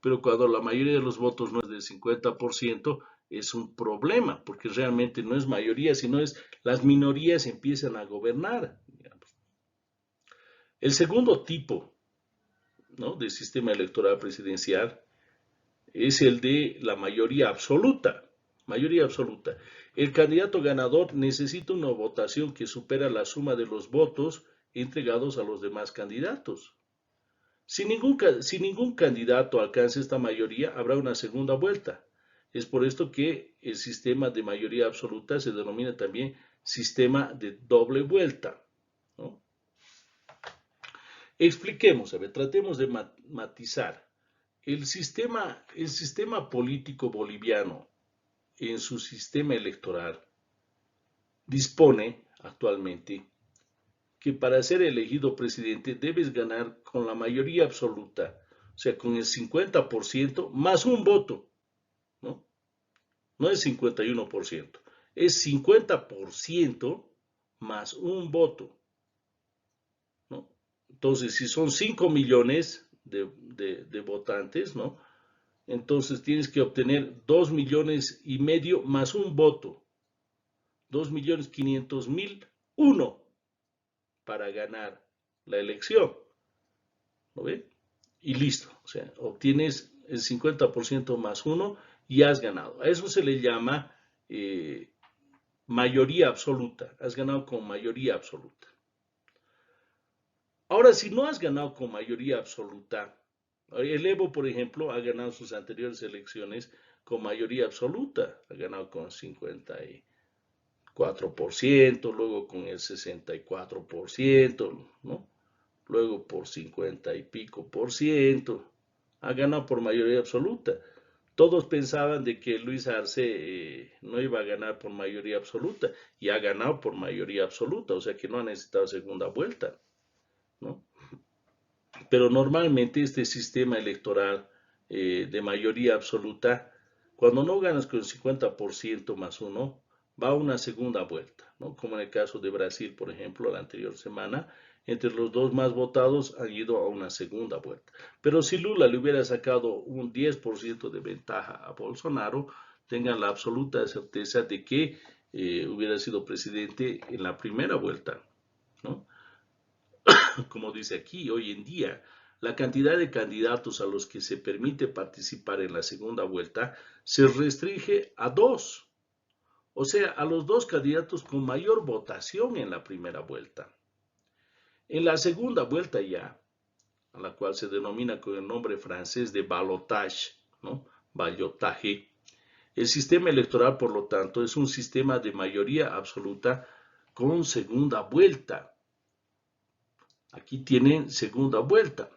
Pero cuando la mayoría de los votos no es del 50%, es un problema, porque realmente no es mayoría, sino es las minorías empiezan a gobernar. Digamos. El segundo tipo, ¿no?, de sistema electoral presidencial es el de la mayoría absoluta. Mayoría absoluta. El candidato ganador necesita una votación que supera la suma de los votos entregados a los demás candidatos. Si ningún candidato alcanza esta mayoría, habrá una segunda vuelta. Es por esto que el sistema de mayoría absoluta se denomina también sistema de doble vuelta, ¿no? Expliquemos, a ver, tratemos de matizar. El sistema político boliviano en su sistema electoral dispone actualmente que para ser elegido presidente debes ganar con la mayoría absoluta, o sea, con el 50% más un voto, ¿no? No es 51%, es 50% más un voto, ¿no? Entonces, si son 5 millones de votantes, ¿no? Entonces tienes que obtener 2,5 millones más un voto, 2,500,000 uno para ganar la elección, ¿lo ven? Y listo, o sea, obtienes el 50% más uno y has ganado. A eso se le llama mayoría absoluta, has ganado con mayoría absoluta. Ahora, si no has ganado con mayoría absoluta, el Evo, por ejemplo, ha ganado sus anteriores elecciones con mayoría absoluta, ha ganado con 54%, luego con el 64%, ¿no? Luego por 50 y pico por ciento, ha ganado por mayoría absoluta. Todos pensaban de que Luis Arce no iba a ganar por mayoría absoluta y ha ganado por mayoría absoluta, o sea que no ha necesitado segunda vuelta, ¿no? Pero normalmente este sistema electoral de mayoría absoluta, cuando no ganas con el 50% más uno, va a una segunda vuelta, ¿no? Como en el caso de Brasil, por ejemplo, la anterior semana, entre los dos más votados han ido a una segunda vuelta. Pero si Lula le hubiera sacado un 10% de ventaja a Bolsonaro, tengan la absoluta certeza de que hubiera sido presidente en la primera vuelta, ¿no? Como dice aquí, hoy en día, la cantidad de candidatos a los que se permite participar en la segunda vuelta se restringe a 2, o sea, a los 2 candidatos con mayor votación en la primera vuelta. En la segunda vuelta ya, a la cual se denomina con el nombre francés de ballotage, ¿no? Ballotaje, el sistema electoral, por lo tanto, es un sistema de mayoría absoluta con segunda vuelta. Aquí tienen segunda vuelta.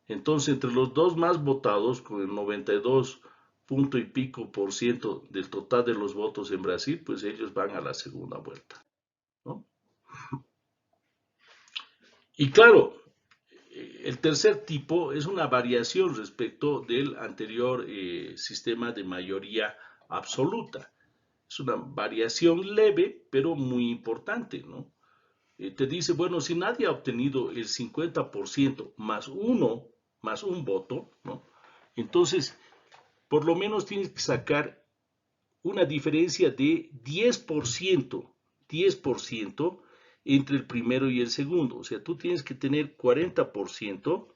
Entonces, entre los dos más votados, con el 92 punto y pico por ciento del total de los votos en Brasil, pues ellos van a la segunda vuelta, ¿no? Y claro, El tercer tipo es una variación respecto del anterior sistema de mayoría absoluta. Es una variación leve, pero muy importante, ¿no? Te dice, bueno, si nadie ha obtenido el 50% más uno, más un voto, ¿no? Entonces, por lo menos tienes que sacar una diferencia de 10% entre el primero y el segundo. O sea, tú tienes que tener 40%,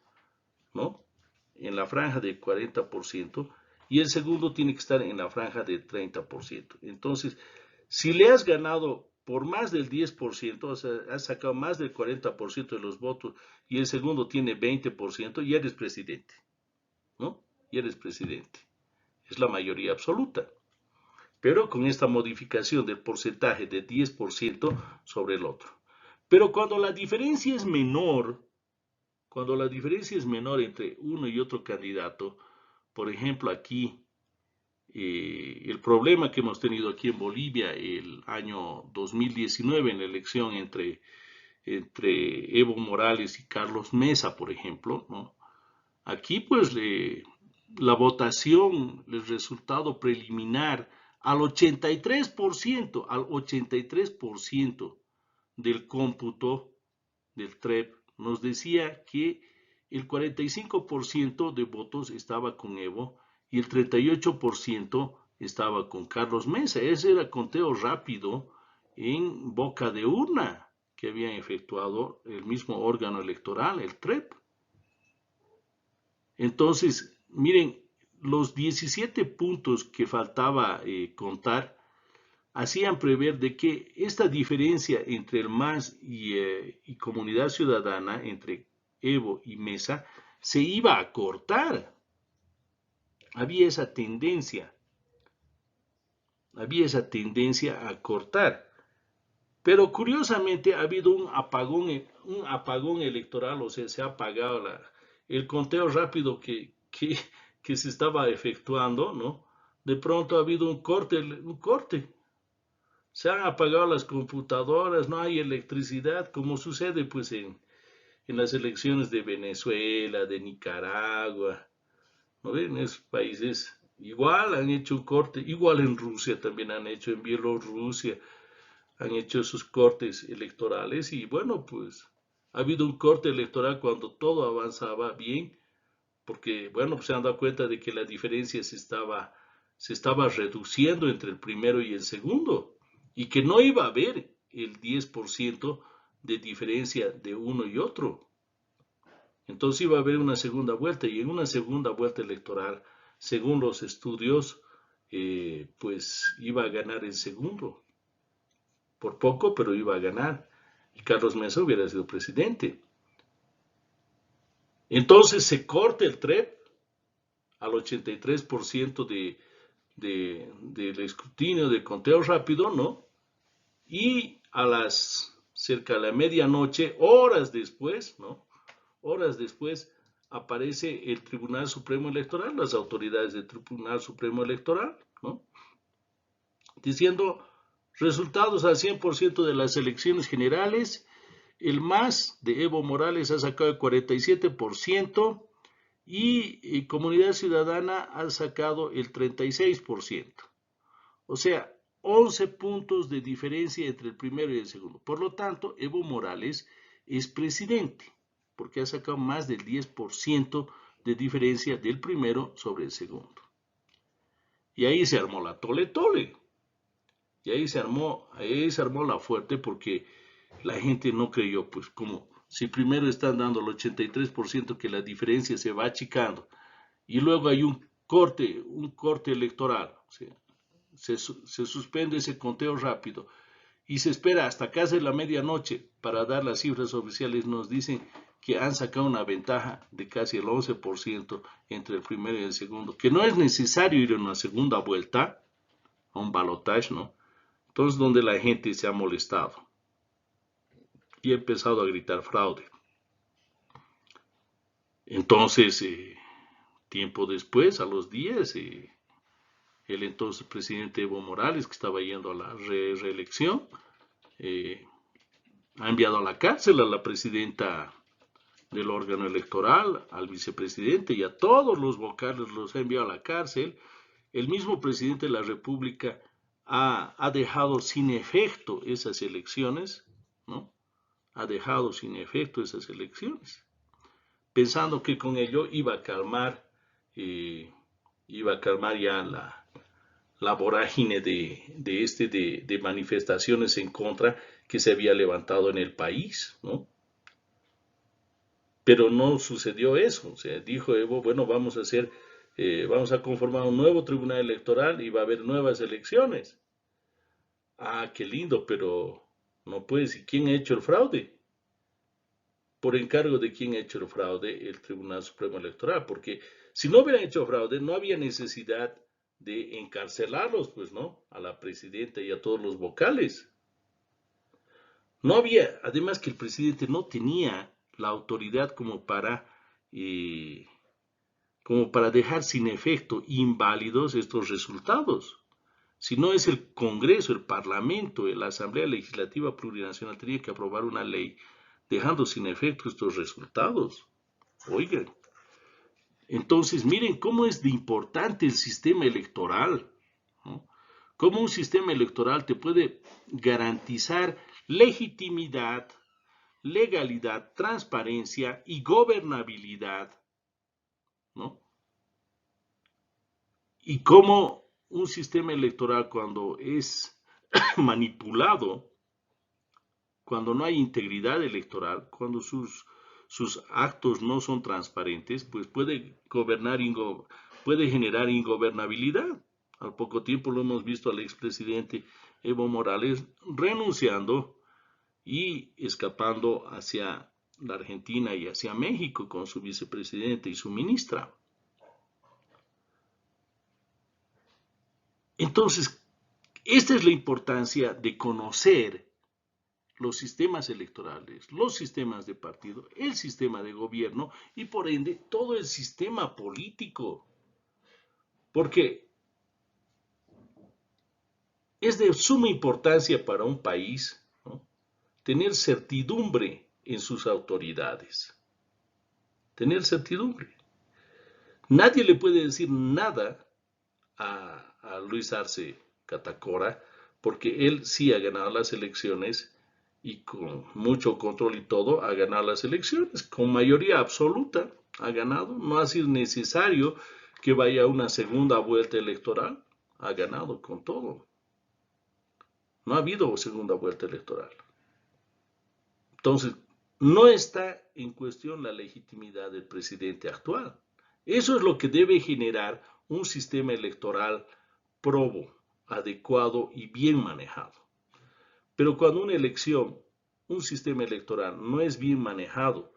¿no? En la franja de 40%, y el segundo tiene que estar en la franja de 30%. Entonces, si le has ganado por más del 10%, o sea, has sacado más del 40% de los votos, y el segundo tiene 20%, ya eres presidente, ¿no? Ya eres presidente. Es la mayoría absoluta. Pero con esta modificación del porcentaje de 10% sobre el otro. Pero cuando la diferencia es menor, entre uno y otro candidato, por ejemplo aquí, el problema que hemos tenido aquí en Bolivia el año 2019 en la elección entre Evo Morales y Carlos Mesa, por ejemplo, ¿no? Aquí pues la votación, el resultado preliminar al 83% del cómputo del TREP nos decía que el 45% de votos estaba con Evo y el 38% estaba con Carlos Mesa. Ese era conteo rápido en boca de urna que habían efectuado el mismo órgano electoral, el TREP. Entonces, miren, los 17 puntos que faltaba contar hacían prever de que esta diferencia entre el MAS y Comunidad Ciudadana, entre Evo y Mesa, se iba a cortar. Había esa tendencia a cortar. Pero curiosamente ha habido un apagón electoral, o sea, se ha apagado el conteo rápido que se estaba efectuando, ¿no? De pronto ha habido un corte. Se han apagado las computadoras, no hay electricidad, como sucede pues en las elecciones de Venezuela, de Nicaragua, ¿no ven? En esos países igual han hecho un corte, igual en Rusia también han hecho, en Bielorrusia han hecho esos cortes electorales y bueno, pues ha habido un corte electoral cuando todo avanzaba bien, porque bueno, pues se han dado cuenta de que la diferencia se estaba reduciendo entre el primero y el segundo y que no iba a haber el 10% de diferencia de uno y otro. Entonces iba a haber una segunda vuelta y en una segunda vuelta electoral, según los estudios, pues iba a ganar el segundo. Por poco, pero iba a ganar. Y Carlos Mesa hubiera sido presidente. Entonces se corta el TREP al 83% del escrutinio, del conteo rápido, ¿no? Y cerca de la medianoche, horas después, ¿no? Horas después aparece el Tribunal Supremo Electoral, las autoridades del Tribunal Supremo Electoral, ¿no? Diciendo resultados al 100% de las elecciones generales. El MAS de Evo Morales ha sacado el 47% y Comunidad Ciudadana ha sacado el 36%. O sea, 11 puntos de diferencia entre el primero y el segundo. Por lo tanto, Evo Morales es presidente, porque ha sacado más del 10% de diferencia del primero sobre el segundo. Y ahí se armó la tole-tole. Y ahí se armó la fuerte porque la gente no creyó, pues como si primero están dando el 83% que la diferencia se va achicando y luego hay un corte electoral, o sea, se suspende ese conteo rápido y se espera hasta casi la medianoche para dar las cifras oficiales, nos dicen que han sacado una ventaja de casi el 11% entre el primero y el segundo, que no es necesario ir a una segunda vuelta, a un balotaje, ¿no? Entonces, donde la gente se ha molestado y ha empezado a gritar fraude. Entonces, tiempo después, a los días, el entonces presidente Evo Morales, que estaba yendo a la reelección, ha enviado a la cárcel a la presidenta del órgano electoral, al vicepresidente y a todos los vocales los ha enviado a la cárcel. El mismo presidente de la República ha dejado sin efecto esas elecciones, ¿no? Ha dejado sin efecto esas elecciones, pensando que con ello iba a calmar ya la vorágine de manifestaciones en contra que se había levantado en el país, ¿no? Pero no sucedió eso. O sea, dijo Evo, bueno, vamos a conformar un nuevo tribunal electoral y va a haber nuevas elecciones. Ah, qué lindo, pero no puedes. ¿Y quién ha hecho el fraude? ¿Por encargo de quién ha hecho el fraude? El Tribunal Supremo Electoral. Porque si no hubieran hecho fraude, no había necesidad de encarcelarlos, pues, ¿no? A la presidenta y a todos los vocales. No había, además que el presidente no tenía la autoridad eh, como para dejar sin efecto inválidos estos resultados. Si no es el Congreso, el Parlamento, la Asamblea Legislativa Plurinacional tenía que aprobar una ley dejando sin efecto estos resultados. Oigan, entonces miren cómo es de importante el sistema electoral, ¿no? Cómo un sistema electoral te puede garantizar legitimidad, legalidad, transparencia y gobernabilidad, ¿no? Y cómo un sistema electoral cuando es manipulado, cuando no hay integridad electoral, cuando sus actos no son transparentes, pues puede generar ingobernabilidad. Al poco tiempo lo hemos visto al expresidente Evo Morales renunciando y escapando hacia la Argentina y hacia México con su vicepresidente y su ministra. Entonces, esta es la importancia de conocer los sistemas electorales, los sistemas de partido, el sistema de gobierno y por ende todo el sistema político. Porque es de suma importancia para un país, ¿no?, tener certidumbre en sus autoridades. Tener certidumbre. Nadie le puede decir nada a Luis Arce Catacora porque él sí ha ganado las elecciones y con mucho control y todo, ha ganado las elecciones, con mayoría absoluta ha ganado, no ha sido necesario que vaya a una segunda vuelta electoral, ha ganado con todo. No ha habido segunda vuelta electoral. Entonces, no está en cuestión la legitimidad del presidente actual. Eso es lo que debe generar un sistema electoral probo, adecuado y bien manejado. Pero cuando una elección, un sistema electoral no es bien manejado,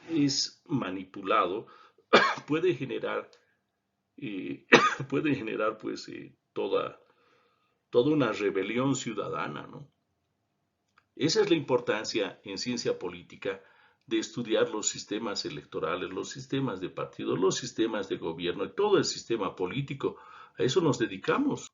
es manipulado, puede generar, puede generar pues toda una rebelión ciudadana, ¿no? Esa es la importancia en ciencia política de estudiar los sistemas electorales, los sistemas de partidos, los sistemas de gobierno y todo el sistema político. A eso nos dedicamos.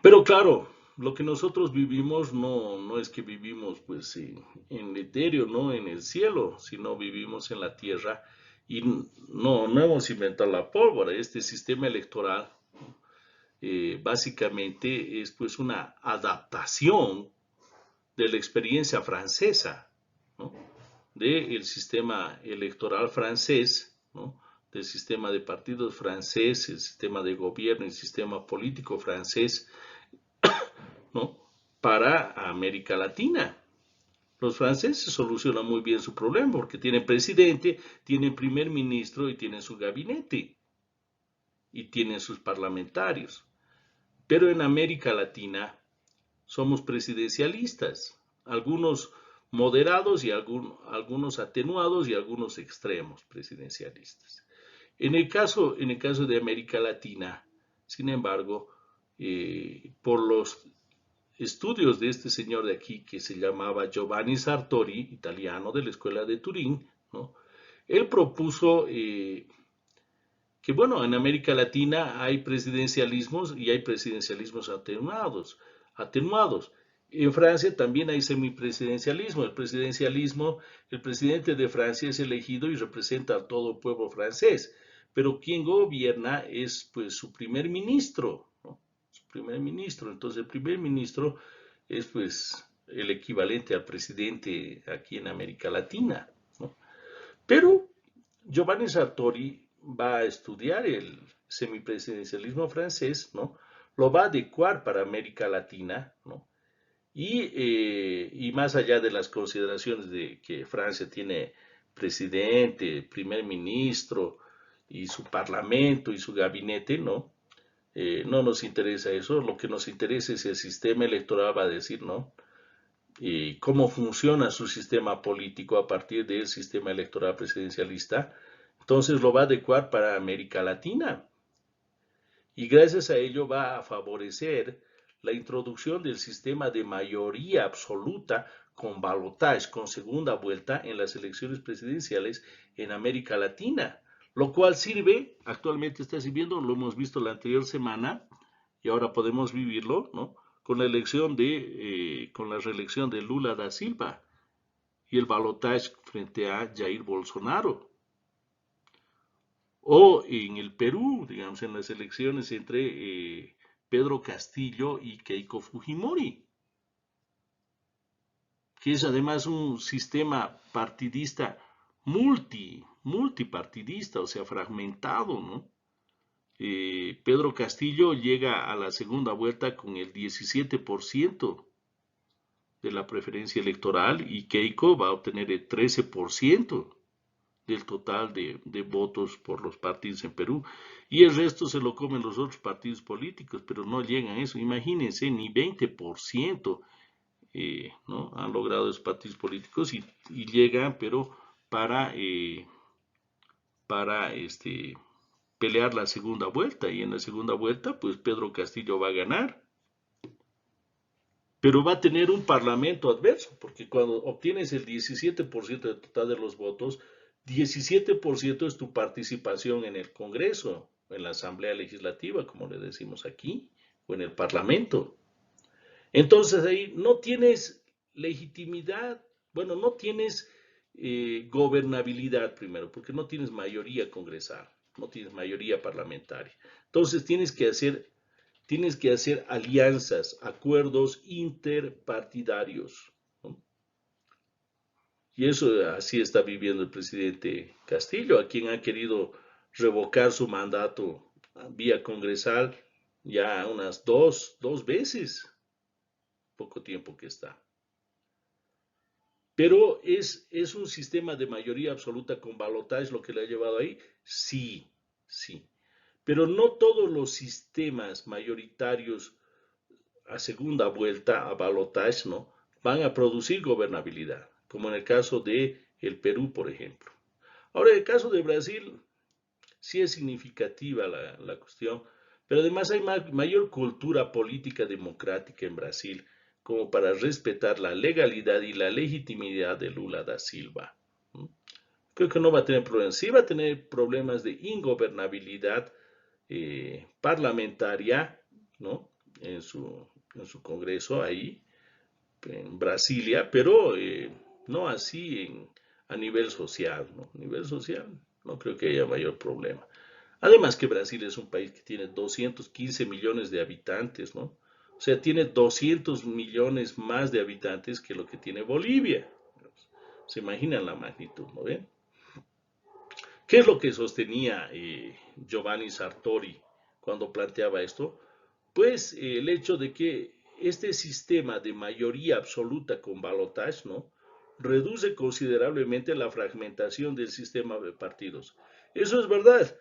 Pero claro, lo que nosotros vivimos no es que vivimos pues en el etéreo, no en el cielo, sino vivimos en la tierra y no hemos inventado la pólvora. Este sistema electoral básicamente es pues una adaptación de la experiencia francesa, ¿no?, del sistema electoral francés, ¿no?, del sistema de partidos francés, el sistema de gobierno, el sistema político francés, ¿no?, para América Latina. Los franceses solucionan muy bien su problema porque tienen presidente, tienen primer ministro y tienen su gabinete y tienen sus parlamentarios. Pero en América Latina somos presidencialistas, algunos moderados y algunos atenuados y algunos extremos presidencialistas. En el caso de América Latina, sin embargo, por los estudios de este señor de aquí que se llamaba Giovanni Sartori, italiano de la Escuela de Turín, ¿no?, él propuso que, bueno, en América Latina hay presidencialismos y hay presidencialismos atenuados. En Francia también hay semipresidencialismo. El presidente de Francia es elegido y representa a todo el pueblo francés, pero quien gobierna es pues su primer ministro, ¿no? Su primer ministro. Entonces el primer ministro es pues el equivalente al presidente aquí en América Latina, ¿no? Pero Giovanni Sartori va a estudiar el semipresidencialismo francés, ¿no? Lo va a adecuar para América Latina, ¿no? Y más allá de las consideraciones de que Francia tiene presidente, primer ministro y su parlamento y su gabinete, ¿no? No nos interesa eso, lo que nos interesa es el sistema electoral, va a decir, ¿no? Y cómo funciona su sistema político a partir del sistema electoral presidencialista. Entonces lo va a adecuar para América Latina y gracias a ello va a favorecer la introducción del sistema de mayoría absoluta con balotage, con segunda vuelta en las elecciones presidenciales en América Latina, lo cual sirve, actualmente está sirviendo, lo hemos visto la anterior semana y ahora podemos vivirlo, ¿no? Con la con la reelección de Lula da Silva y el balotage frente a Jair Bolsonaro. O en el Perú, digamos, en las elecciones entre Pedro Castillo y Keiko Fujimori, que es además un sistema partidista multipartidista, o sea, fragmentado, ¿no? Pedro Castillo llega a la segunda vuelta con el 17% de la preferencia electoral y Keiko va a obtener el 13% del total de votos por los partidos en Perú. Y el resto se lo comen los otros partidos políticos, pero no llegan a eso. Imagínense, ni 20% ¿no? Han logrado los partidos políticos y llegan, pero para, para pelear la segunda vuelta. Y en la segunda vuelta, pues Pedro Castillo va a ganar. Pero va a tener un parlamento adverso, porque cuando obtienes el 17% del total de los votos, 17% es tu participación en el Congreso, en la Asamblea Legislativa, como le decimos aquí, o en el Parlamento. Entonces ahí no tienes legitimidad, bueno, no tienes gobernabilidad primero, porque no tienes mayoría congresal, no tienes mayoría parlamentaria. Entonces tienes que hacer alianzas, acuerdos interpartidarios, ¿no? Y eso así está viviendo el presidente Castillo, a quien ha querido revocar su mandato vía congresal ya unas dos veces, poco tiempo que está. Pero es un sistema de mayoría absoluta con balotaje lo que le ha llevado ahí. Sí, sí. Pero no todos los sistemas mayoritarios a segunda vuelta, a balotage, ¿no? Van a producir gobernabilidad, como en el caso de el Perú, por ejemplo. Ahora, en el caso de Brasil, sí es significativa la cuestión, pero además hay mayor cultura política democrática en Brasil como para respetar la legalidad y la legitimidad de Lula da Silva. Creo que no va a tener problemas. Sí va a tener problemas de ingobernabilidad parlamentaria, ¿no? En su congreso ahí, en Brasilia, pero no así a nivel social, ¿no? A nivel social no creo que haya mayor problema. Además que Brasil es un país que tiene 215 millones de habitantes, ¿no? O sea, tiene 200 millones más de habitantes que lo que tiene Bolivia. Se imaginan la magnitud, ¿no ven? ¿Qué es lo que sostenía Giovanni Sartori cuando planteaba esto? Pues el hecho de que este sistema de mayoría absoluta con balotage, ¿no? Reduce considerablemente la fragmentación del sistema de partidos. Eso es verdad.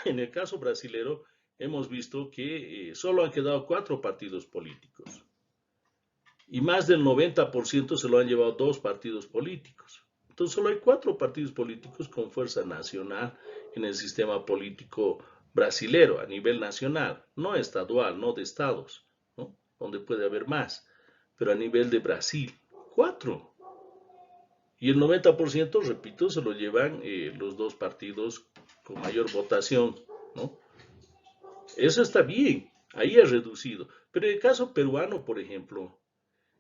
En el caso brasilero hemos visto que solo han quedado 4 partidos políticos y más del 90% se lo han llevado 2 partidos políticos. Entonces solo hay 4 partidos políticos con fuerza nacional en el sistema político brasilero a nivel nacional, no estadual, no de estados, ¿no? Donde puede haber más, pero a nivel de Brasil, 4. Y el 90%, repito, se lo llevan los 2 partidos con mayor votación, ¿no? Eso está bien, ahí es reducido. Pero en el caso peruano, por ejemplo,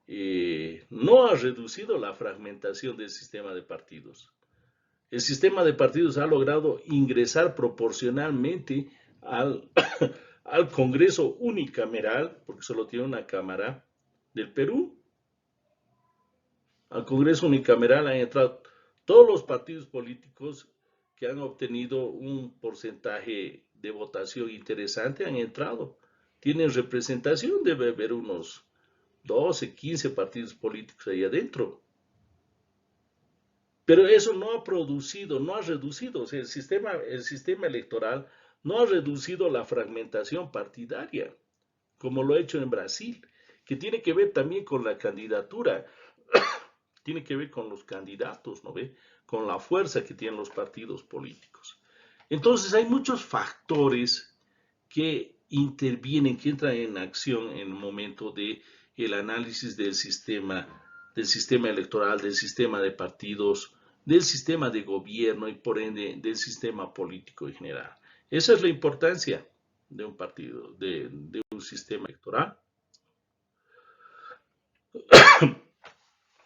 no ha reducido la fragmentación del sistema de partidos. El sistema de partidos ha logrado ingresar proporcionalmente al, al Congreso unicameral, porque solo tiene una cámara del Perú. Al Congreso unicameral han entrado todos los partidos políticos que han obtenido un porcentaje de votación interesante, han entrado. Tienen representación, debe haber unos 12, 15 partidos políticos ahí adentro. Pero eso no ha producido, no ha reducido, o sea, el sistema electoral no ha reducido la fragmentación partidaria, como lo ha hecho en Brasil, que tiene que ver también con la candidatura, tiene que ver con los candidatos, ¿no ve? Con la fuerza que tienen los partidos políticos. Entonces hay muchos factores que intervienen, que entran en acción en el momento de el análisis del sistema electoral, del sistema de partidos, del sistema de gobierno y por ende del sistema político en general. Esa es la importancia de un partido, de un sistema electoral.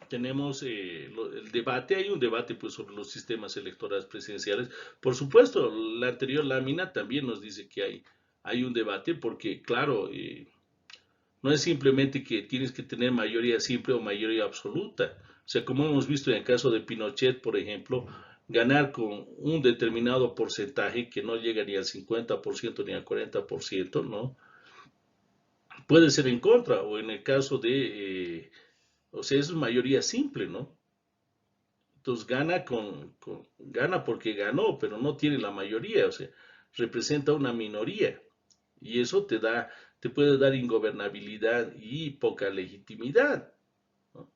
Tenemos el debate, hay un debate pues sobre los sistemas electorales presidenciales. Por supuesto, la anterior lámina también nos dice que hay un debate porque, claro, no es simplemente que tienes que tener mayoría simple o mayoría absoluta. O sea, como hemos visto en el caso de Pinochet, por ejemplo, ganar con un determinado porcentaje que no llega ni al 50% ni al 40%, ¿no? Puede ser en contra, o en el caso de, o sea, es mayoría simple, ¿no? Entonces gana porque ganó, pero no tiene la mayoría, o sea, representa una minoría. Y eso te puede dar ingobernabilidad y poca legitimidad, ¿no?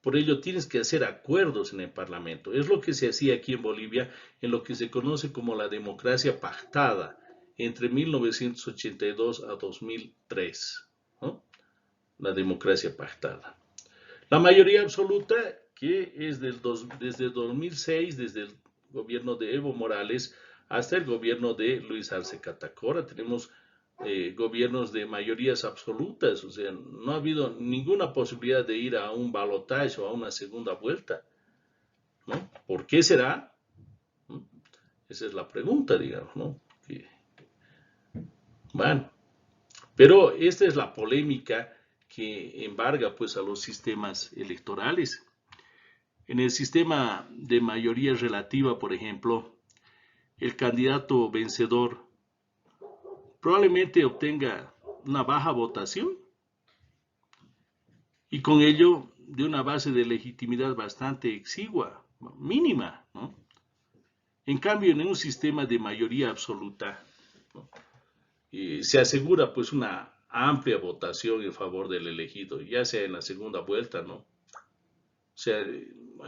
Por ello tienes que hacer acuerdos en el Parlamento. Es lo que se hacía aquí en Bolivia en lo que se conoce como la democracia pactada entre 1982 a 2003, ¿no? La democracia pactada. La mayoría absoluta, que es desde 2006, desde el gobierno de Evo Morales hasta el gobierno de Luis Arce Catacora, tenemos gobiernos de mayorías absolutas, o sea, no ha habido ninguna posibilidad de ir a un balotaje o a una segunda vuelta, ¿no? ¿Por qué será? ¿No? Esa es la pregunta, digamos, ¿no? Bueno, pero esta es la polémica que embarga pues a los sistemas electorales. En el sistema de mayoría relativa, por ejemplo, el candidato vencedor probablemente obtenga una baja votación y con ello de una base de legitimidad bastante exigua, mínima, ¿no? En cambio, en un sistema de mayoría absoluta, ¿no? Se asegura pues una amplia votación en favor del elegido, ya sea en la segunda vuelta, ¿no? O sea,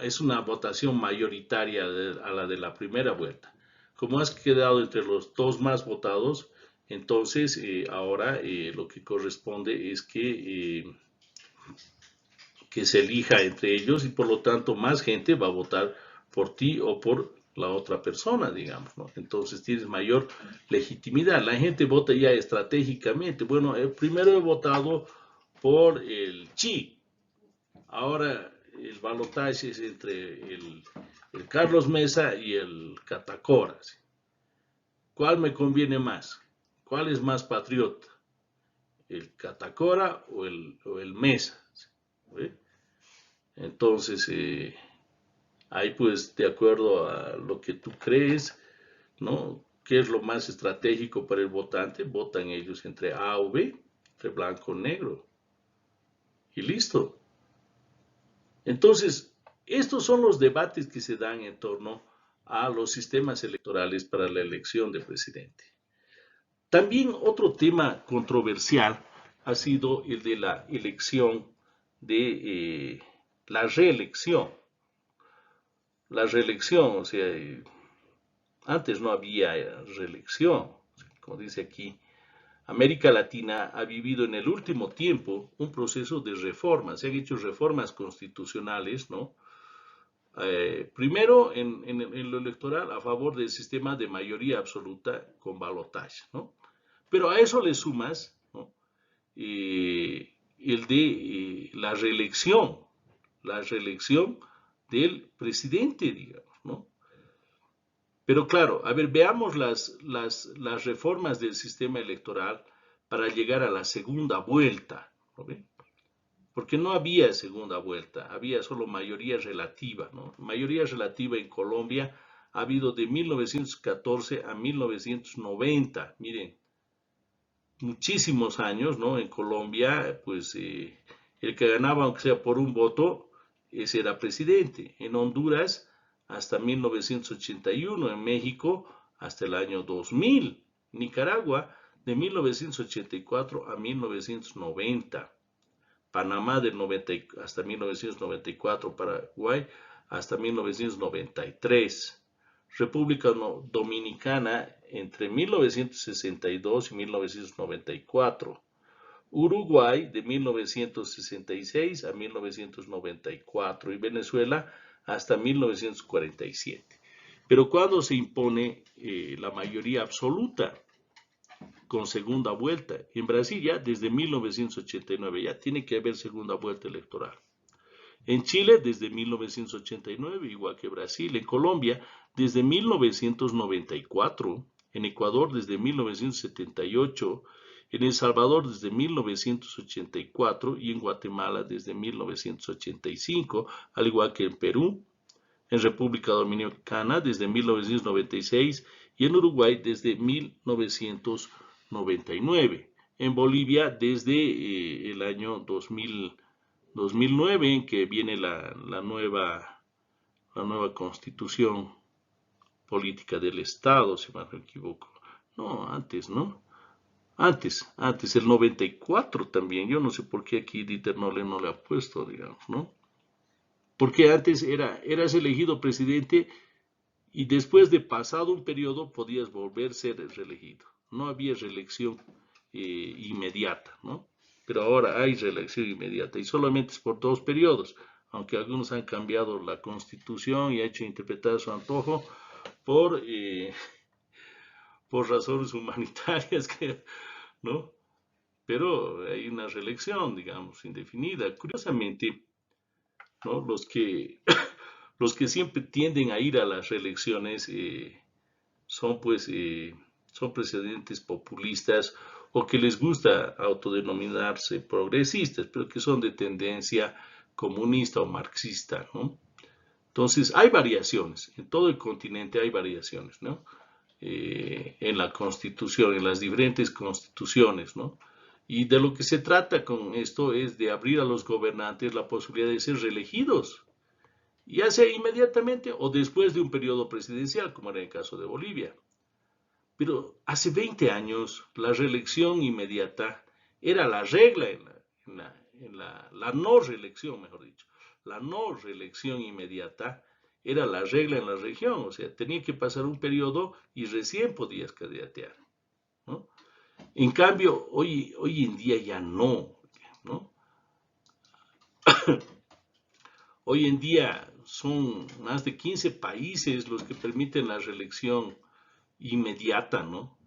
es una votación mayoritaria a la de la primera vuelta. Como has quedado entre los dos más votados, entonces ahora lo que corresponde es que se elija entre ellos y por lo tanto más gente va a votar por ti o por la otra persona, digamos, ¿no? Entonces tienes mayor legitimidad. La gente vota ya estratégicamente. Bueno, primero he votado por el Chi. Ahora el balotaje es entre el Carlos Mesa y el Catacora, ¿sí? ¿Cuál me conviene más? ¿Cuál es más patriota? ¿El Catacora o el Mesa? ¿Sí? Entonces, ahí pues de acuerdo a lo que tú crees, ¿no? ¿Qué es lo más estratégico para el votante? Votan ellos entre A o B, entre blanco o negro. Y listo. Entonces, estos son los debates que se dan en torno a los sistemas electorales para la elección de presidente. También otro tema controversial ha sido el de la elección de la reelección. La reelección, o sea, antes no había reelección, como dice aquí. América Latina ha vivido en el último tiempo un proceso de reformas, se han hecho reformas constitucionales, ¿no? Primero en lo electoral a favor del sistema de mayoría absoluta con balotaje, ¿no? Pero a eso le sumas, ¿no? el de la reelección del presidente, digamos, ¿no? Pero claro, a ver, veamos las reformas del sistema electoral para llegar a la segunda vuelta, ¿no ve? Porque no había segunda vuelta, había solo mayoría relativa, ¿no? Mayoría relativa en Colombia ha habido de 1914 a 1990, miren, muchísimos años, ¿no? En Colombia, pues el que ganaba, aunque sea por un voto, ese era presidente. En Honduras, hasta 1981. En México, hasta el año 2000. Nicaragua, de 1984 a 1990. Panamá, hasta 1994. Paraguay, hasta 1993. República Dominicana entre 1962 y 1994. Uruguay de 1966 a 1994 y Venezuela hasta 1947. Pero cuando se impone la mayoría absoluta con segunda vuelta, en Brasil ya desde 1989 ya tiene que haber segunda vuelta electoral. En Chile desde 1989, igual que Brasil. En Colombia desde 1994. En Ecuador desde 1978. En El Salvador desde 1984 y en Guatemala desde 1985, al igual que en Perú. En República Dominicana desde 1996 y en Uruguay desde 1999. En Bolivia desde el año 2009, en que viene la nueva constitución política del Estado, si mal no me equivoco. No, antes, ¿no? Antes, el 94 también. Yo no sé por qué aquí Dieter no le ha puesto, digamos, ¿no? Porque antes eras elegido presidente y después de pasado un periodo podías volver a ser reelegido. No había reelección inmediata, ¿no? Pero ahora hay reelección inmediata y solamente es por 2 periodos, aunque algunos han cambiado la constitución y han hecho interpretar a su antojo por, eh, por razones humanitarias, ¿no? Pero hay una reelección, digamos, indefinida. Curiosamente, ¿no? Los que siempre tienden a ir a las reelecciones son pues son presidentes populistas o que les gusta autodenominarse progresistas, pero que son de tendencia comunista o marxista, ¿no? Entonces hay variaciones, en todo el continente hay variaciones, ¿no? En la constitución, en las diferentes constituciones, ¿no? Y de lo que se trata con esto es de abrir a los gobernantes la posibilidad de ser reelegidos, ya sea inmediatamente o después de un periodo presidencial, como era el caso de Bolivia. Pero hace 20 años la reelección inmediata era la regla la no reelección, mejor dicho. La no reelección inmediata era la regla en la región, o sea, tenía que pasar un periodo y recién podías candidatear, ¿no? En cambio, hoy en día ya no, ¿no? Hoy en día son más de 15 países los que permiten la reelección inmediata, ¿no?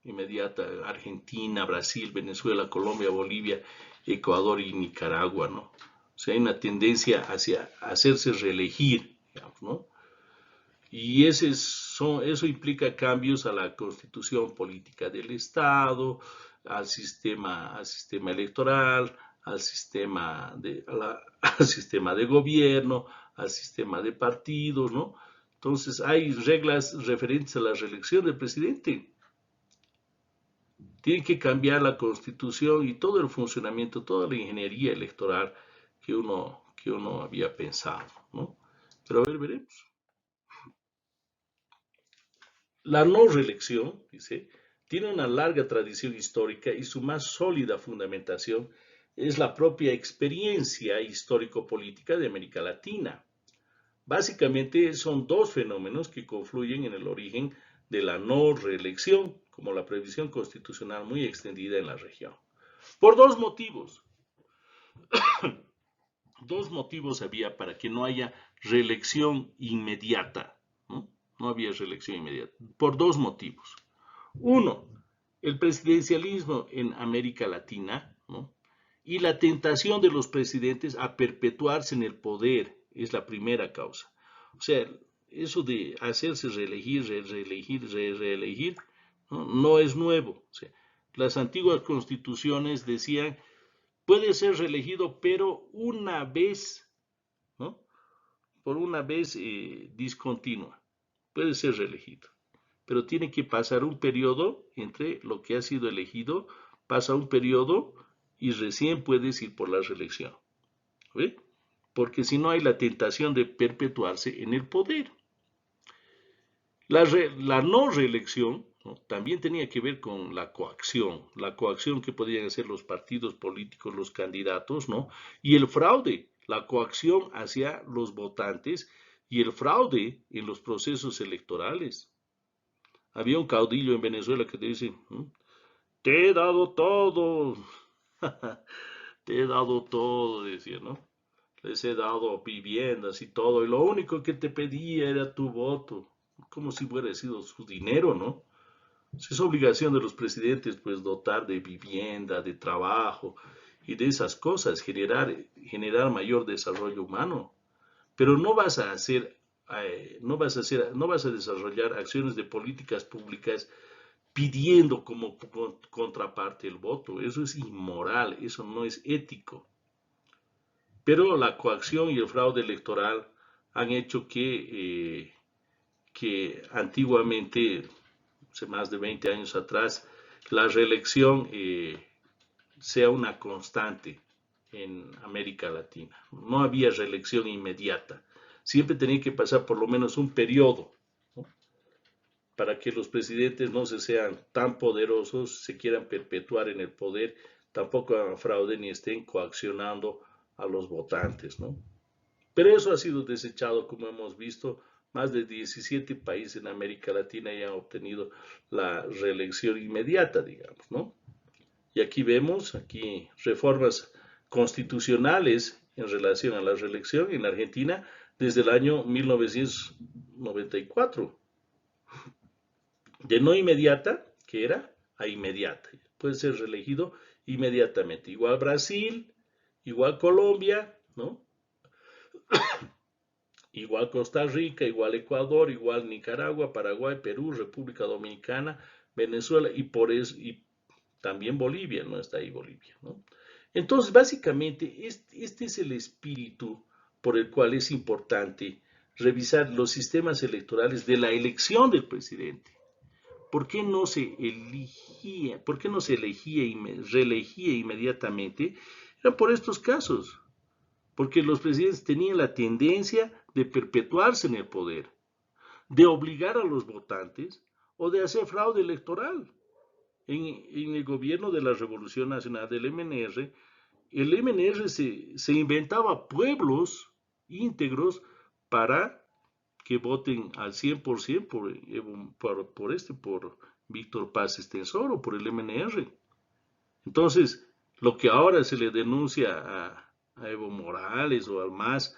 Inmediata, Argentina, Brasil, Venezuela, Colombia, Bolivia, Ecuador y Nicaragua, ¿no? O sea, hay una tendencia hacia hacerse reelegir, digamos, ¿no? Y eso implica cambios a la constitución política del Estado, al sistema electoral, al sistema de gobierno, al sistema de partidos, ¿no? Entonces hay reglas referentes a la reelección del presidente. Tiene que cambiar la constitución y todo el funcionamiento, toda la ingeniería electoral que uno había pensado, ¿no? Pero a ver, veremos. La no reelección, dice, tiene una larga tradición histórica y su más sólida fundamentación es la propia experiencia histórico-política de América Latina. Básicamente son dos fenómenos que confluyen en el origen de la no reelección, como la previsión constitucional muy extendida en la región. Por dos motivos. Dos motivos había para que no haya reelección inmediata. No, no había reelección inmediata. Por dos motivos. Uno, el presidencialismo en América Latina, ¿no? Y la tentación de los presidentes a perpetuarse en el poder es la primera causa. O sea, eso de hacerse reelegir, reelegir, reelegir, no es nuevo. O sea, las antiguas constituciones decían, puede ser reelegido, pero una vez, ¿no? Por una vez discontinua. Puede ser reelegido. Pero tiene que pasar un periodo entre lo que ha sido elegido, pasa un periodo y recién puedes ir por la reelección. ¿Ve? Porque si no hay la tentación de perpetuarse en el poder. La no reelección, ¿no?, también tenía que ver con la coacción que podían hacer los partidos políticos, los candidatos, ¿no? Y el fraude, la coacción hacia los votantes y el fraude en los procesos electorales. Había un caudillo en Venezuela que te dice, te he dado todo, te he dado todo, decía, ¿no? Les he dado viviendas y todo, y lo único que te pedía era tu voto, como si hubiera sido su dinero, ¿no? Es obligación de los presidentes, pues, dotar de vivienda, de trabajo y de esas cosas, generar mayor desarrollo humano. Pero no vas a desarrollar acciones de políticas públicas pidiendo como contraparte el voto. Eso es inmoral, eso no es ético. Pero la coacción y el fraude electoral han hecho que antiguamente, hace más de 20 años atrás, la reelección sea una constante en América Latina. No había reelección inmediata. Siempre tenía que pasar por lo menos un periodo, ¿no?, para que los presidentes no se sean tan poderosos, se quieran perpetuar en el poder, tampoco hagan fraude ni estén coaccionando a los votantes, ¿no? Pero eso ha sido desechado, como hemos visto. Más de 17 países en América Latina ya han obtenido la reelección inmediata, digamos, ¿no? Y aquí vemos, reformas constitucionales en relación a la reelección en Argentina desde el año 1994. De no inmediata, que era, a inmediata. Puede ser reelegido inmediatamente. Igual Brasil, igual Colombia, ¿no? Igual Costa Rica, igual Ecuador, igual Nicaragua, Paraguay, Perú, República Dominicana, Venezuela y también Bolivia, no está ahí Bolivia, ¿no? Entonces, básicamente, este es el espíritu por el cual es importante revisar los sistemas electorales de la elección del presidente. ¿Por qué no se elegía y reelegía inmediatamente? Era por estos casos, porque los presidentes tenían la tendencia de perpetuarse en el poder, de obligar a los votantes o de hacer fraude electoral. En el gobierno de la Revolución Nacional del MNR, el MNR se inventaba pueblos íntegros para que voten al 100% por Víctor Paz Estenssoro, por el MNR. Entonces, lo que ahora se le denuncia a Evo Morales o al MAS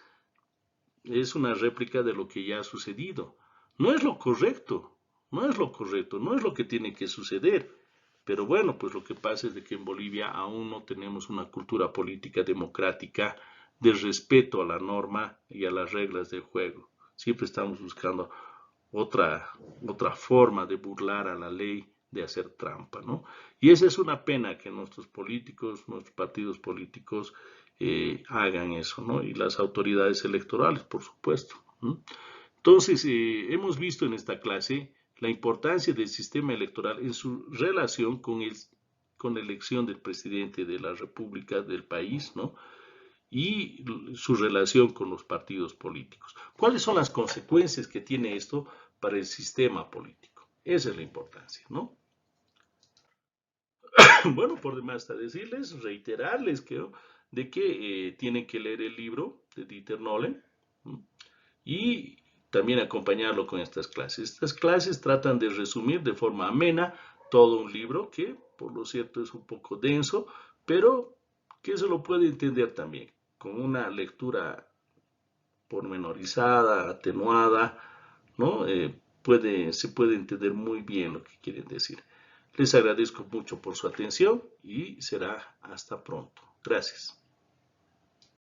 es una réplica de lo que ya ha sucedido. No es lo correcto, no es lo correcto, no es lo que tiene que suceder. Pero bueno, pues lo que pasa es de que en Bolivia aún no tenemos una cultura política democrática de respeto a la norma y a las reglas del juego. Siempre estamos buscando otra forma de burlar a la ley, de hacer trampa, ¿no? Y esa es una pena que nuestros políticos, nuestros partidos políticos hagan eso, ¿no? Y las autoridades electorales, por supuesto, ¿no? Entonces, hemos visto en esta clase la importancia del sistema electoral en su relación con la elección del presidente de la República, del país, ¿no? Y su relación con los partidos políticos. ¿Cuáles son las consecuencias que tiene esto para el sistema político? Esa es la importancia, ¿no? Bueno, por demás está decirles, reiterarles de que tienen que leer el libro de Dieter Nolen, ¿no?, y también acompañarlo con estas clases. Estas clases tratan de resumir de forma amena todo un libro que, por lo cierto, es un poco denso, pero que se lo puede entender también con una lectura pormenorizada, atenuada, ¿no? Se puede entender muy bien lo que quieren decir. Les agradezco mucho por su atención y será hasta pronto. Gracias.